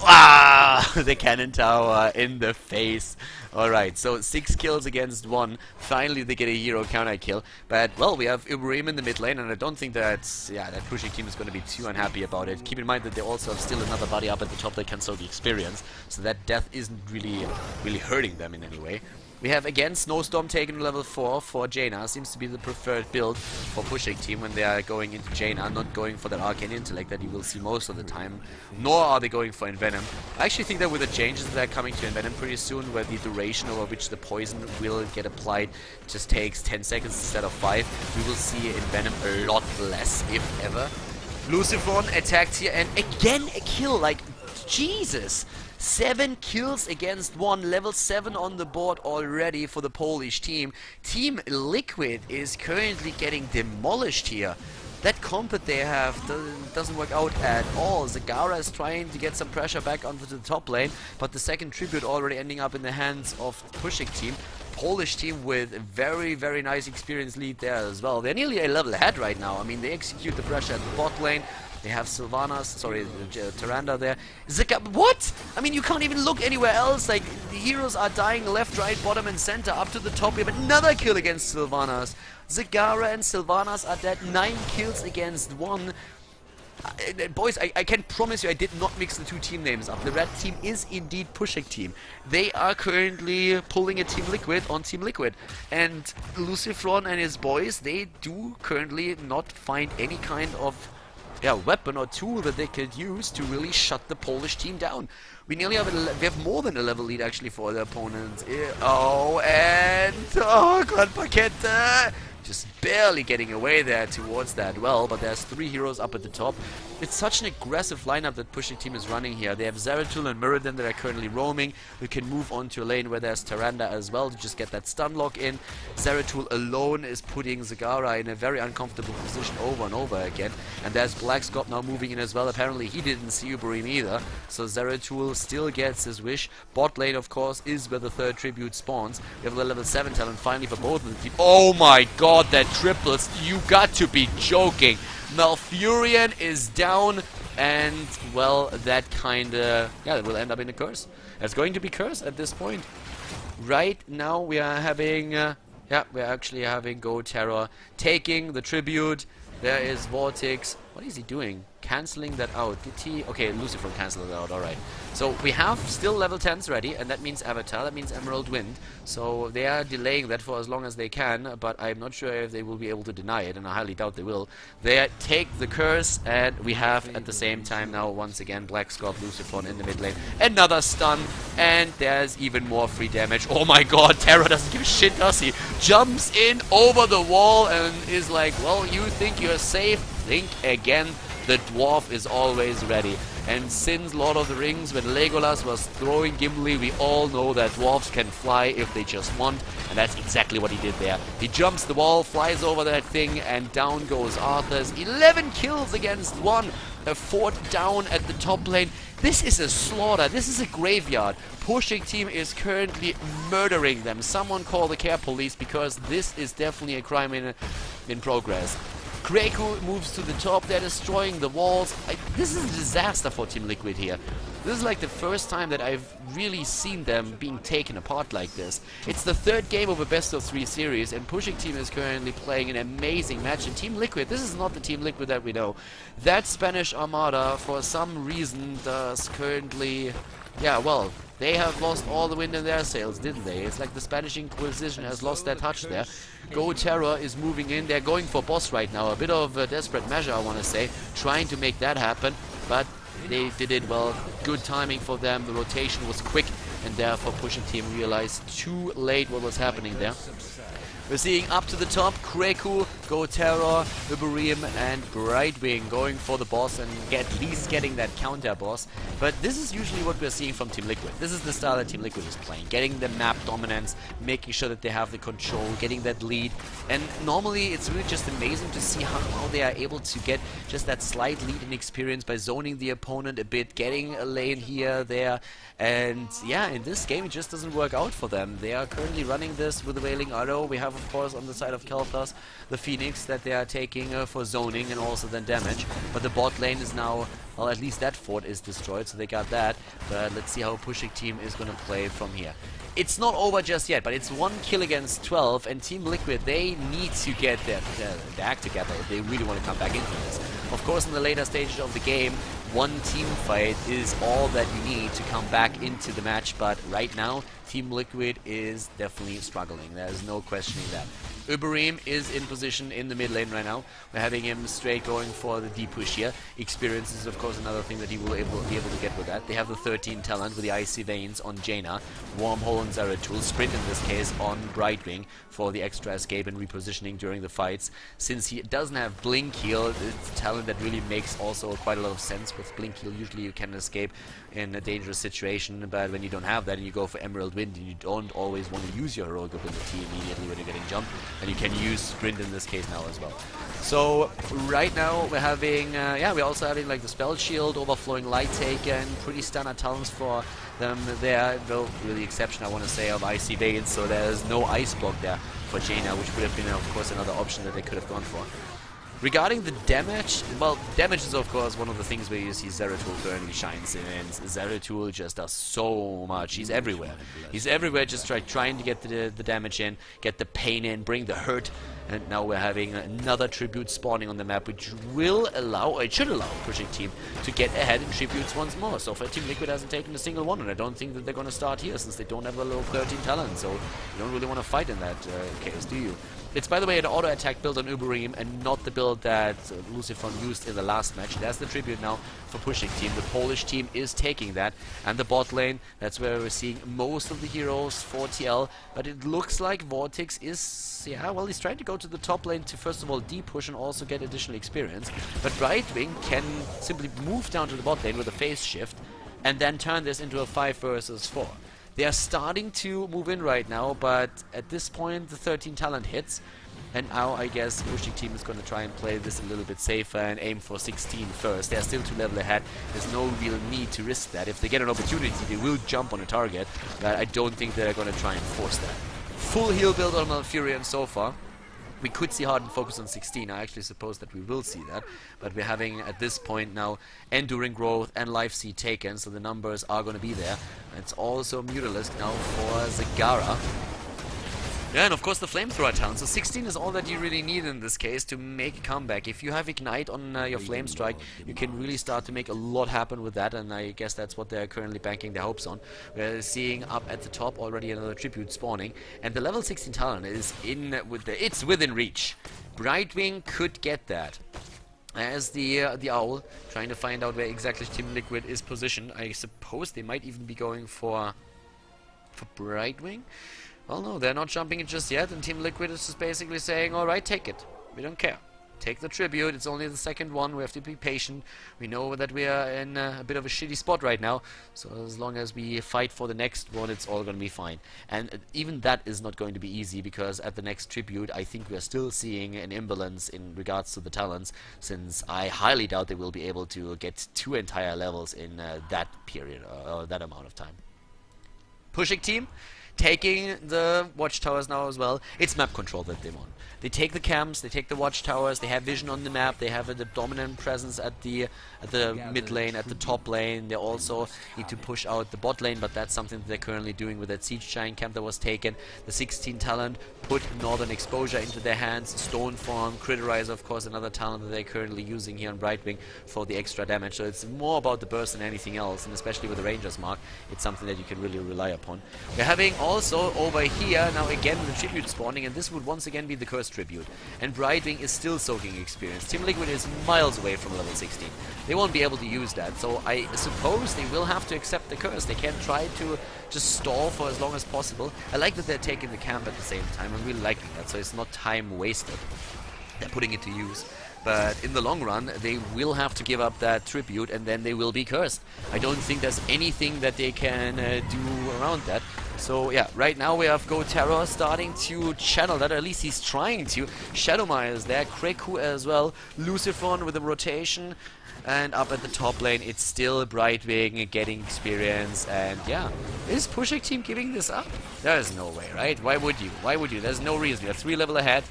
Ah! The cannon tower in the face Alright, so 6 kills against 1. Finally they get a hero counter kill. But, well, we have Ibrahim in the mid lane, and I don't think that Puszek Team is going to be too unhappy about it. Keep in mind that they also have still another body up at the top that can soak the experience, so that death isn't really hurting them in any way. We have again Snowstorm taken level 4 for Jaina. Seems to be the preferred build for Puszek Team when they are going into Jaina, not going for that Arcane Intellect that you will see most of the time, nor are they going for Envenom. I actually think that with the changes that are coming to Envenom pretty soon, where the duration over which the poison will get applied just takes 10 seconds instead of 5, we will see Envenom a lot less, if ever. Lucifron attacked here, and again a kill, like, Jesus! 7 kills against 1, level 7 on the board already for the Polish team. TeamLiquid is currently getting demolished here. That comp that they have doesn't work out at all. Zagara is trying to get some pressure back onto the top lane, but the second tribute already ending up in the hands of Puszek Team. Polish team with a very, very nice experience lead there as well. They're nearly a level ahead right now. I mean, they execute the pressure at the bot lane. They have Tyrande there. What? I mean, you can't even look anywhere else. Like, the heroes are dying left, right, bottom, and center. Up to the top, we have another kill against Sylvanas. Zagara and Sylvanas are dead. 9 kills against 1. Boys, I can promise you I did not mix the two team names up. The red team is indeed Puszek Team. They are currently pulling a TeamLiquid on TeamLiquid. And Lucifron and his boys, they do currently not find any kind of weapon or tool that they could use to really shut the Polish team down. We nearly have we have more than a level lead actually for the opponents. Oh, and God, Paquette just barely getting away there towards that well, but there's 3 heroes up at the top. It's such an aggressive lineup that Puszek Team is running here. They have Zeratul and Muradin that are currently roaming. We can move on to a lane where there's Tyrande as well to just get that stun lock in. Zeratul alone is putting Zagara in a very uncomfortable position over and over again. And there's Blackscop now moving in as well. Apparently he didn't see Uberim either. So Zeratul still gets his wish. Bot lane, of course, is where the third tribute spawns. We have the level 7 talent finally for both of the team. Oh my god, that triples. You got to be joking. Malfurion is down, and, well, that kinda, that will end up in a curse. It's going to be curse at this point. Right now we are having, we're actually having Go Terror taking the tribute. There is Vortex. What is he doing? Cancelling that out. Did he? Okay, Lucifer cancelled it out. Alright. So we have still level 10s ready, and that means Avatar, that means Emerald Wind. So they are delaying that for as long as they can, but I'm not sure if they will be able to deny it, and I highly doubt they will. They take the curse, and we have at the same time now once again Black Scott, Lucifer in the mid lane. Another stun, and there's even more free damage. Oh my god, Terra doesn't give a shit, does he? Jumps in over the wall and is like, well, you think you're safe? Think again. The dwarf is always ready. And since Lord of the Rings, when Legolas was throwing Gimli, we all know that dwarves can fly if they just want, and that's exactly what he did there. He jumps the wall, flies over that thing, and down goes Arthur's 11 kills against 1. A fort down at the top lane. This is a slaughter. This is a graveyard. Puszek Team is currently murdering them. Someone call the care police, because this is definitely a crime in progress. Kreku moves to the top, they're destroying the walls. This is a disaster for TeamLiquid here. This is like the first time that I've really seen them being taken apart like this. It's the 3rd game of a best of 3 series, and Puszek Team is currently playing an amazing match. And TeamLiquid, this is not the TeamLiquid that we know. That Spanish Armada, for some reason, does currently... yeah, well, they have lost all the wind in their sails, didn't they? It's like the Spanish Inquisition has lost their touch there. Go Terror is moving in. They're going for boss right now. A bit of a desperate measure, I want to say. Trying to make that happen. But they did it well. Good timing for them. The rotation was quick. And therefore Puszek Team realized too late what was happening there. We're seeing up to the top, Kreku, Go Terror, Uberim, and Brightwing going for the boss and at least getting that counter boss. But this is usually what we're seeing from TeamLiquid. This is the style that TeamLiquid is playing. Getting the map dominance, making sure that they have the control, getting that lead. And normally it's really just amazing to see how they are able to get just that slight lead in experience by zoning the opponent a bit, getting a lane here, there. And yeah, in this game it just doesn't work out for them. They are currently running this with the Wailing Arrow. We have, of course, on the side of Kelthas, the Phoenix that they are taking for zoning and also then damage. But the bot lane is now, well, at least that fort is destroyed, so they got that. But let's see how Puszek Team is going to play from here. it's not over just yet, but it's 1 kill against 12, and TeamLiquid, they need to get their act together if they really want to come back into this. Of course, in the later stages of the game, one team fight is all that you need to come back into the match, but right now, TeamLiquid is definitely struggling. There's no questioning that. Uberim is in position in the mid lane right now. We're having him straight going for the deep push here. Experience is of course another thing that he will be able to get with that. They have the 13 talent with the Icy Veins on Jaina, Wormhole on Zeratul, Sprint in this case on Brightwing for the extra escape and repositioning during the fights. Since he doesn't have Blink Heal, it's a talent that really makes also quite a lot of sense. With Blink Heal usually you can escape in a dangerous situation, but when you don't have that and you go for Emerald Wind, you don't always want to use your heroic ability immediately when you're getting jumped. And you can use Sprint in this case now as well. So right now we're having, we're also having like the Spell Shield, Overflowing Light Taker, and pretty standard talents for them there. Though with the exception, I want to say, of Icy Veins, so there's no Ice Block there for Jaina, which would have been of course another option that they could have gone for. Regarding the damage, well, damage is of course one of the things where you see Zeratul currently shines in, and Zeratul just does so much. He's everywhere. He's everywhere, just trying to get the damage in, get the pain in, bring the hurt. And now we're having another tribute spawning on the map, which will allow, or it should allow, Puszek Team to get ahead in tributes once more. So far, TeamLiquid hasn't taken a single one, and I don't think that they're going to start here, since they don't have a level 13 talent. So you don't really want to fight in that case, do you? It's, by the way, an auto-attack build on Uberim and not the build that Lucifron used in the last match. That's the tribute now for Puszek Team. The Polish team is taking that. And the bot lane, that's where we're seeing most of the heroes for TL. But it looks like Vortex is, yeah, well, he's trying to go to the top lane to, first of all, depush and also get additional experience. But Brightwing can simply move down to the bot lane with a phase shift and then turn this into a 5 versus 4. They are starting to move in right now, but at this point the 13 talent hits, and now I guess Puszek Team is going to try and play this a little bit safer and aim for 16 first. They're still 2 level ahead. There's no real need to risk that. If they get an opportunity, they will jump on a target, but I don't think they're going to try and force that. Full heal build on Malfurion so far. We could see Hardened focus on 16. I actually suppose that we will see that. But we're having, at this point now, Enduring Growth and Life Seed taken, so the numbers are going to be there. And it's also Mutalisk now for Zagara. Yeah, and of course the Flamethrower talent. So 16 is all that you really need in this case to make a comeback. If you have Ignite on your Flame Strike, you can really start to make a lot happen with that, and I guess that's what they're currently banking their hopes on. We're seeing up at the top already another tribute spawning, and the level 16 talent is it's within reach. Brightwing could get that. As the Owl, trying to find out where exactly TeamLiquid is positioned. I suppose they might even be going for Brightwing. Well, no, they're not jumping it just yet, and TeamLiquid is just basically saying, alright, take it. We don't care. Take the tribute, it's only the second one, we have to be patient. We know that we are in a bit of a shitty spot right now, so as long as we fight for the next one, it's all going to be fine. And even that is not going to be easy, because at the next tribute, I think we are still seeing an imbalance in regards to the talents, since I highly doubt they will be able to get 2 entire levels in that period, or that amount of time. Puszek Team taking the watchtowers now as well. It's map control that they want. They take the camps, they take the watchtowers, they have vision on the map, they have a dominant presence at the mid lane, at the top lane. They also need to push out the bot lane, but that's something that they're currently doing with that Siege Giant camp that was taken. The 16 talent put Northern Exposure into their hands, Stone Form, Criterizer, of course, another talent that they're currently using here on Brightwing for the extra damage. So it's more about the burst than anything else, and especially with the Ranger's Mark, it's something that you can really rely upon. We're having also over here now again the tribute spawning, and this would once again be the Curse tribute, and Brightwing is still soaking experience. TeamLiquid is miles away from level 16. They won't be able to use that, so I suppose they will have to accept the curse. They can try to just stall for as long as possible. I like that they're taking the camp at the same time. I'm really liking that, so it's not time wasted. They're putting it to use. But in the long run, they will have to give up that tribute, and then they will be cursed. I don't think there's anything that they can do around that. So yeah, right now we have GoTerror starting to channel that, or at least he's trying to. Shadowmire is there, Kreku as well, Lucifron with a rotation, and up at the top lane it's still Brightwing getting experience. And yeah, is Puszek Team giving this up? There's no way, right? Why would you? Why would you? There's no reason. You're 3 level ahead.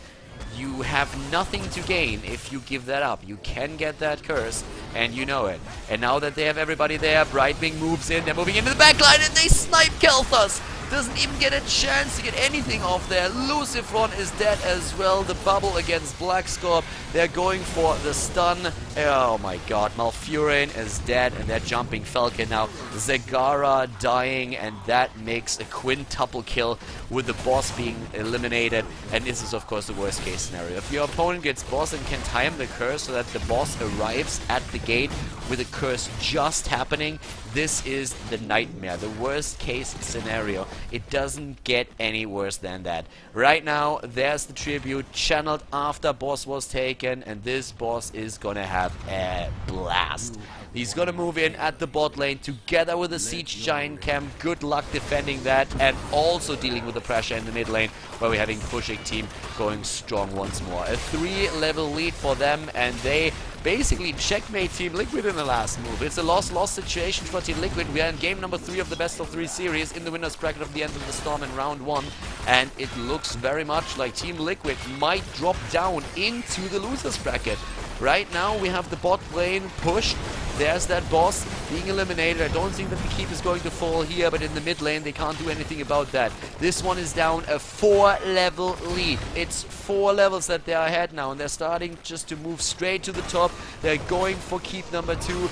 You have nothing to gain if you give that up. You can get that curse, and you know it. And now that they have everybody there, Brightwing moves in. They're moving into the backline, and they snipe Kel'Thas. doesn't even get a chance to get anything off there. Lucifron is dead as well. The bubble against Blackscorp. They're going for the stun. Oh my god, Malfurion is dead, and they're jumping Falcon now. Zagara dying, and that makes a quintuple kill with the boss being eliminated. And this is of course the worst case scenario. If your opponent gets boss and can time the curse so that the boss arrives at the gate with a curse just happening, this is the nightmare, the worst case scenario. It doesn't get any worse than that. Right now, there's the tribute channeled after boss was taken, and this boss is gonna have a blast. He's gonna move in at the bot lane together with the Siege Giant Cam. Good luck defending that, and also dealing with the pressure in the mid lane, where we're having Puszek Team going strong once more. A 3-level lead for them, and they basically checkmate TeamLiquid in the last move. It's a loss-loss situation for TeamLiquid. We are in game number 3 of the best of 3 series in the winner's bracket of the End of the Storm in round 1, and it looks very much like TeamLiquid might drop down into the loser's bracket. Right now we have the bot lane pushed. There's that boss being eliminated. I don't think that the keep is going to fall here, but in the mid lane they can't do anything about that. This one is down a 4-level lead. It's 4 levels that they are ahead now, and they're starting just to move straight to the top. They're going for keep number 2.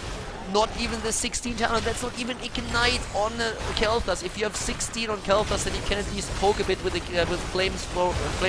Not even the 16 talent, that's not even Ignite on Kel'Thas. If you have 16 on Kel'Thas, then you can at least poke a bit with flame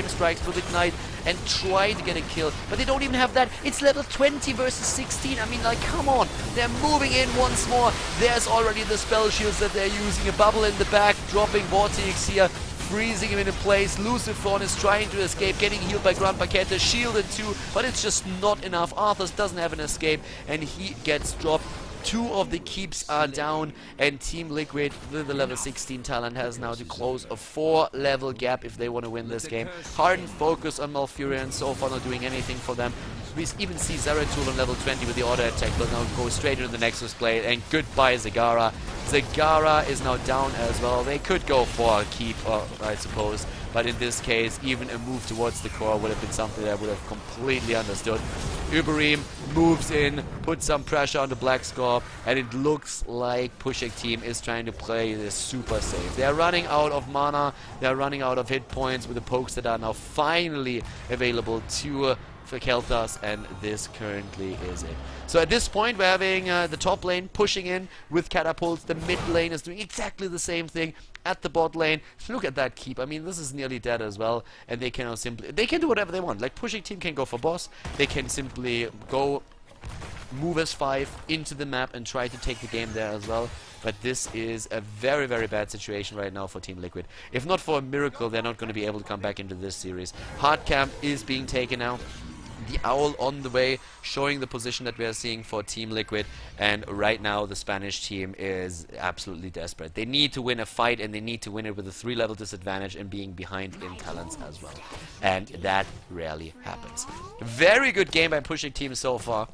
strikes with Ignite and try to get a kill. But they don't even have that. It's level 20 versus 16. I mean, like, come on. They're moving in once more. There's already the spell shields that they're using. A bubble in the back, dropping Vortex here, freezing him into place. Lucifron is trying to escape, getting healed by Grand Paquette, shielded too, but it's just not enough. Arthas doesn't have an escape, and he gets dropped. 2 of the keeps are down, and TeamLiquid with the level 16 talent has now to close a 4-level gap if they want to win this game. Hardened focus on Malfurion, so far not doing anything for them. We even see Zeratul on level 20 with the auto attack, but now go straight into the Nexus blade, and goodbye Zagara. Zagara is now down as well. They could go for a keep, I suppose, but in this case, even a move towards the core would have been something that I would have completely understood. Uberim moves in, puts some pressure on the Blackscorp, and it looks like Puszek Team is trying to play this super safe. They're running out of mana, they're running out of hit points with the pokes that are now finally available to for Kel'Thas, and this currently is it. So at this point we're having the top lane pushing in with catapults. The mid lane is doing exactly the same thing at the bot lane. Look at that keep. I mean, this is nearly dead as well, and they can do whatever they want. Like, Puszek Team can go for boss, they can simply go move S5 into the map and try to take the game there as well. But this is a very, very bad situation right now for TeamLiquid. If not for a miracle, they're not going to be able to come back into this series. Hard camp is being taken now. The Owl on the way, showing the position that we are seeing for TeamLiquid, and right now the Spanish team is absolutely desperate. They need to win a fight, and they need to win it with a 3-level disadvantage and being behind in talents as well. And that rarely happens. Very good game by Puszek Team so far.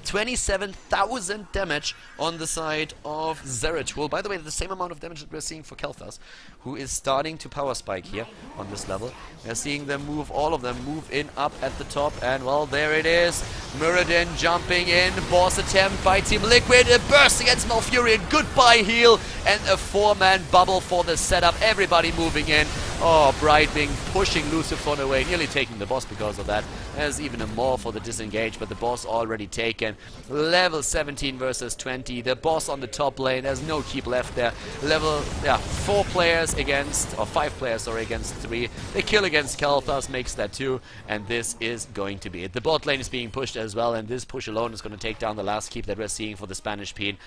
27,000 damage on the side of Zeratul. By the way, the same amount of damage that we're seeing for Kel'Thas, who is starting to power spike here on this level. We're seeing them move, all of them move in up at the top, and well, there it is. Muradin jumping in, boss attempt by TeamLiquid, a burst against Malfurion, goodbye heal, and a 4-man bubble for the setup. Everybody moving in. Oh, Brightwing pushing Lucifron away, nearly taking the boss because of that. There's even a more for the disengage, but the boss already taken. Level 17 versus 20. The boss on the top lane. There's no keep left there. Level 4 players against, or 5 players, sorry, against 3. The kill against Kel'Thas makes that 2, and this is going to be it. The bot lane is being pushed as well, and this push alone is going to take down the last keep that we're seeing for the Spanish Peen.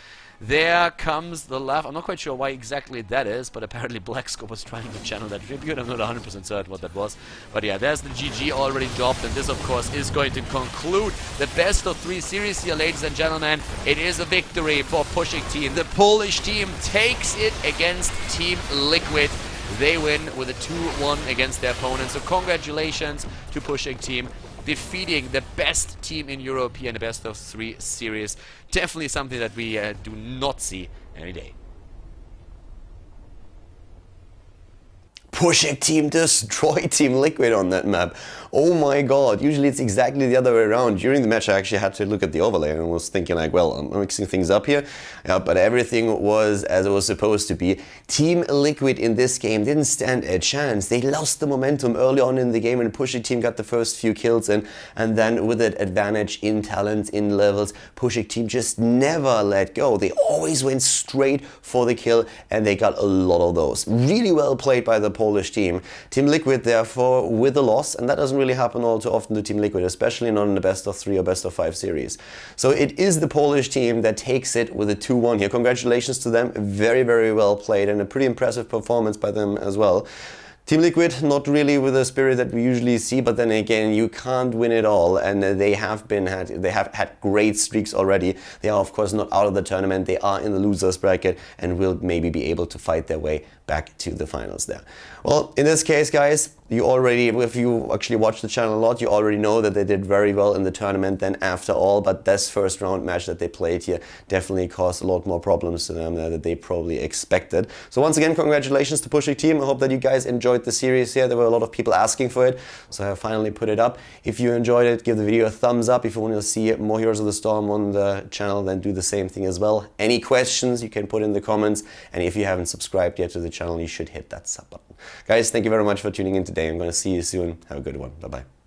There comes the laugh. I'm not quite sure why exactly that is, but apparently Blackscorp was trying to channel that tribute. I'm not 100% certain what that was. But yeah, there's the GG already dropped, and this, of course, is going to conclude the best of 3 series here, ladies and gentlemen. It is a victory for Puszek Team. The Polish team takes it against TeamLiquid. They win with a 2-1 against their opponent. So congratulations to Puszek Team, defeating the best team in Europe here in the best of 3 series. Definitely something that we do not see any day. Puszek Team destroyed TeamLiquid on that map. Oh my god, usually it's exactly the other way around. During the match I actually had to look at the overlay and was thinking like, well, I'm mixing things up here. Yeah, but everything was as it was supposed to be. TeamLiquid in this game didn't stand a chance. They lost the momentum early on in the game and Puszek Team got the first few kills in, and then with that advantage in talents, in levels, Puszek Team just never let go. They always went straight for the kill and they got a lot of those. Really well played by the Polish team. TeamLiquid therefore with a loss, and that doesn't really happen all too often to TeamLiquid, especially not in the best of 3 or best of 5 series. So it is the Polish team that takes it with a 2-1 here. Congratulations to them, very, very well played and a pretty impressive performance by them as well. TeamLiquid, not really with the spirit that we usually see, but then again, you can't win it all, and they have had great streaks already. They are of course not out of the tournament, they are in the losers bracket and will maybe be able to fight their way back to the finals there. Well, in this case, guys, you already, if you actually watch the channel a lot, you already know that they did very well in the tournament then after all, but this first round match that they played here definitely caused a lot more problems to them than they probably expected. So once again, congratulations to Puszek Team. I hope that you guys enjoyed the series here. There were a lot of people asking for it, so I finally put it up. If you enjoyed it, give the video a thumbs up. If you want to see more Heroes of the Storm on the channel, then do the same thing as well. Any questions, you can put in the comments, and if you haven't subscribed yet to the channel, you should hit that sub button. Guys, thank you very much for tuning in today. I'm going to see you soon. Have a good one. Bye-bye.